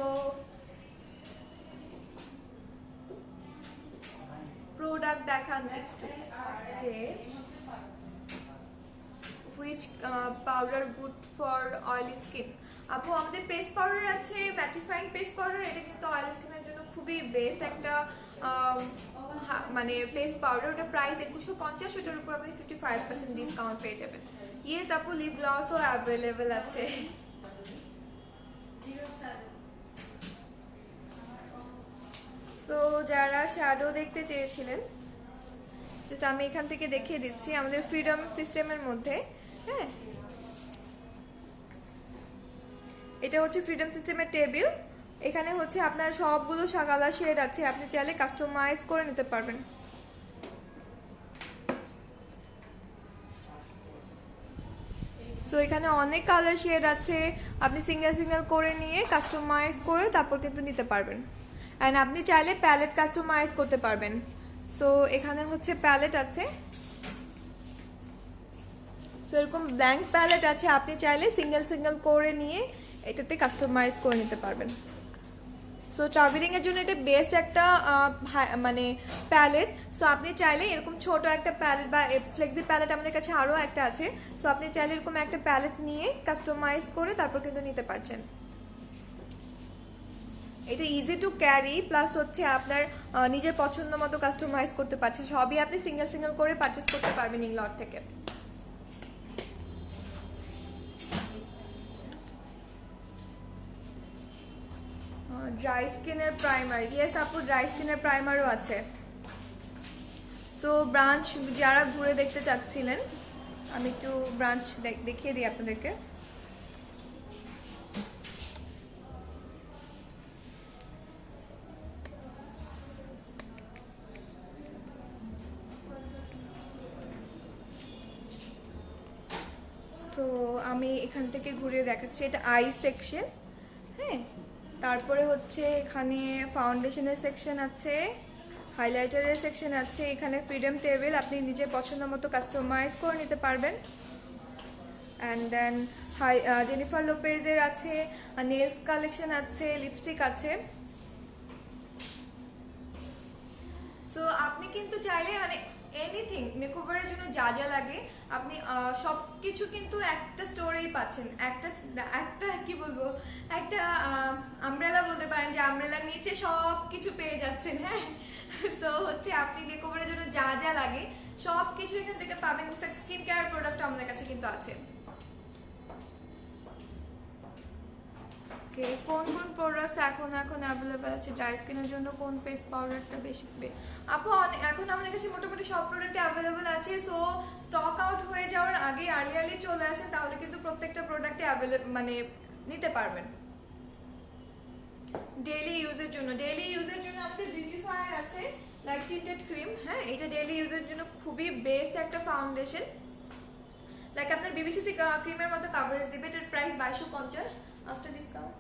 প্রোডাক্ট দেখান একটু। ওকে, which powder good for oily skin? আপু আমাদের পেস্ট পাউডার আছে, ম্যাটিফাইং পেস্ট পাউডার। এটা কিন্তু অয়েলি স্কিনের জন্য খুবই বেস্ট একটা মানে পেস্ট পাউডার। ওটা প্রাইস 2150, ওটার উপর আপনি 55% ডিসকাউন্ট পেয়ে যাবেন। ইয়েস আপু, লিপ গ্লসও অ্যাভেলেবেল আছে। সো যারা শ্যাডো দেখতে চেয়েছিলেন, জাস্ট আমি এখান থেকে দেখিয়ে দিচ্ছি আমাদের ফ্রিডম সিস্টেমের মধ্যে। হ্যাঁ, এটা হচ্ছে ফ্রিডম সিস্টেমের টেবিল। এখানে হচ্ছে আপনার সবগুলো কালার শেড আছে, আপনি চাইলে কাস্টমাইজ করে নিতে পারবেন। সো এখানে অনেক কালার শেড আছে, আপনি সিঙ্গেল সিঙ্গেল করে নিয়ে কাস্টমাইজ করে তারপর কিন্তু নিতে পারবেন। অ্যান্ড আপনি চাইলে প্যালেট কাস্টমাইজ করতে পারবেন। সো এখানে হচ্ছে প্যালেট আছে, সো এরকম ব্ল্যাঙ্ক প্যালেট আছে, আপনি চাইলে সিঙ্গেল সিঙ্গেল করে নিয়ে এটাতে কাস্টমাইজ করে নিতে পারবেন। সো ট্রাভেলিং এর জন্য এটা বেস্ট একটা মানে প্যালেট। সো আপনি চাইলে এরকম ছোট একটা প্যালেট বা ফ্লেক্সি প্যালেট আমাদের কাছে আরও একটা আছে, সো আপনি চাইলে এরকম একটা প্যালেট নিয়ে কাস্টমাইজ করে তারপর কিন্তু নিতে পারছেন। এটা ইজি টু ক্যারি, প্লাস হচ্ছে আপনার নিজের পছন্দ মতো কাস্টমাইজ করতে পারছেন। সবই আপনি সিঙ্গেল সিঙ্গেল করে পারচেস করতে পারবেন ইংলট থেকে। ড্রাই স্কিনের প্রাইমার, ইয়েস আপু ড্রাই স্কিনের প্রাইমারও আছে। সো ব্রাঞ্চ যারা ঘুরে দেখতে চাচ্ছিলেন, আমি একটু ব্রাঞ্চ দেখিয়ে দিই আপনাদেরকে। তো আমি এখান থেকে ঘুরে দেখাচ্ছি, এটা আই সেকশন। হ্যাঁ, তারপরে হচ্ছে এখানে ফাউন্ডেশনের সেকশন আছে, হাইলাইটারের সেকশন আছে, এখানে ফ্রিডম টেবিল আপনি নিজের পছন্দ মতো কাস্টমাইজ করে নিতে পারবেন। অ্যান্ড দেন জেনিফার লোপেজের আছে, নেলস কালেকশন আছে, লিপস্টিক আছে। সো আপনি কিন্তু চাইলে মানে এনিথিং মেকওভারের জন্য যা যা লাগে আপনি সব কিছু কিন্তু একটা স্টোরেই পাচ্ছেন। একটা কি বলবো, একটা আমব্রেলা বলতে পারেন, যে আমব্রেলার নিচে সব কিছু পেয়ে যাচ্ছেন। হ্যাঁ, তো হচ্ছে আপনি মেকওভারের জন্য যা যা লাগে সব কিছু এখান থেকে পাবেন। ইনফ্যাক্ট স্কিন কেয়ার প্রোডাক্ট আমাদের কাছে কিন্তু আছে। কোন কোন প্রোডাক্টস এখন অ্যাভেলেবেল আছে ড্রাই স্কিনের জন্য, কোন পেস্ট পাউডারটা বেশি আপু? এখন আমাদের কাছে মোটামুটি সব প্রোডাক্টই অ্যাভেলেবেল আছে। সো স্টক আউট হয়ে যাওয়ার আগে আর্লি চলে আসেন, তাহলে কিন্তু প্রত্যেকটা প্রোডাক্টে অ্যাভেলেবল মানে নিতে পারবেন। ডেইলি ইউজের জন্য আমাদের বিউটিফায়ার আছে লাইট টিন্টেড ক্রিম। হ্যাঁ, এটা ডেইলি ইউজের জন্য খুবই বেস্ট একটা ফাউন্ডেশন, লাইক আপনার বিবিসিসি ক্রিমের মতো কাভারেজ দিবে। এটার প্রাইস 2250 আফটার ডিসকাউন্ট।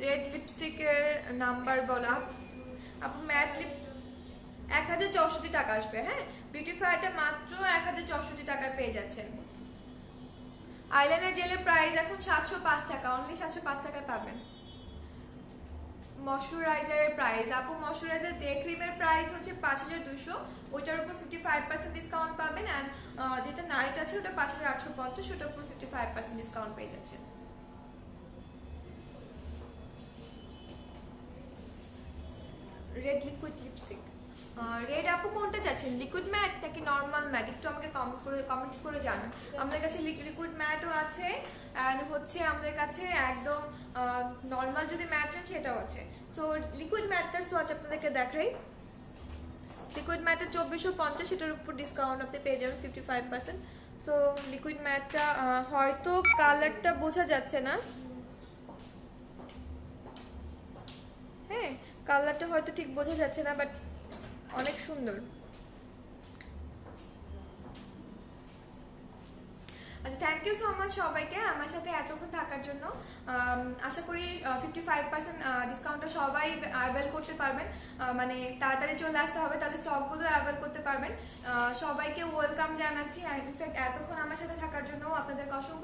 রেড লিপস্টিকের নাম্বার বলা আপু, ম্যাট লিপ 1064 টাকা আসবে। হ্যাঁ, বিউটিফায়ারটা মাত্র 1064 টাকায় পেয়ে যাচ্ছেন। আইলাইনার জেলের প্রাইস এখন 705 টাকা, অনলি 705 টাকায় পাবেন। ময়শ্চারাইজারের প্রাইস আপু, ময়শ্চারাইজার ডে ক্রিমের প্রাইস হচ্ছে 5200, ওইটার উপর 55% ডিসকাউন্ট পাবেন। অ্যান্ড যেটা নাইট আছে ওটা 5850, ওটার উপর 55% ডিসকাউন্ট পেয়ে যাচ্ছেন। রেড লিকুইড লিপস্টিক, রেড আপু কোনটা চাচ্ছেন, লিকুইড ম্যাট নাকি নর্মাল ম্যাট? একটু আমাকে কমেন্ট করে জানান। আমাদের কাছে লিকুইড ম্যাটও আছে, অ্যান্ড হচ্ছে আমাদের কাছে একদম নর্মাল যদি ম্যাট চান সেটাও আছে। সো লিকুইড ম্যাটটার সোয়াচ আপনাদেরকে দেখাই। লিকুইড ম্যাটের 2450, সেটার উপর ডিসকাউন্ট আপনি পেয়ে যাবেন 55%। সো লিকুইড ম্যাটটা হয়তো কালারটা বোঝা যাচ্ছে না, হ্যাঁ কালারটা হয়তো ঠিক বোঝা যাচ্ছে না, বাট অনেক সুন্দর। আচ্ছা, থ্যাংক ইউ সো মাচ সবাইকে আমার সাথে এতক্ষণ থাকার জন্য। আশা করি 55% ডিসকাউন্টটা সবাই অ্যাভেল করতে পারবেন। মানে তাড়াতাড়ি চলে আসতে হবে, তাহলে স্টকগুলো অ্যাভেল করতে পারবেন। সবাইকে ওয়েলকাম জানাচ্ছি। ইনফ্যাক্ট এতক্ষণ আমার সাথে থাকার জন্য আপনাদেরকে অসংখ্য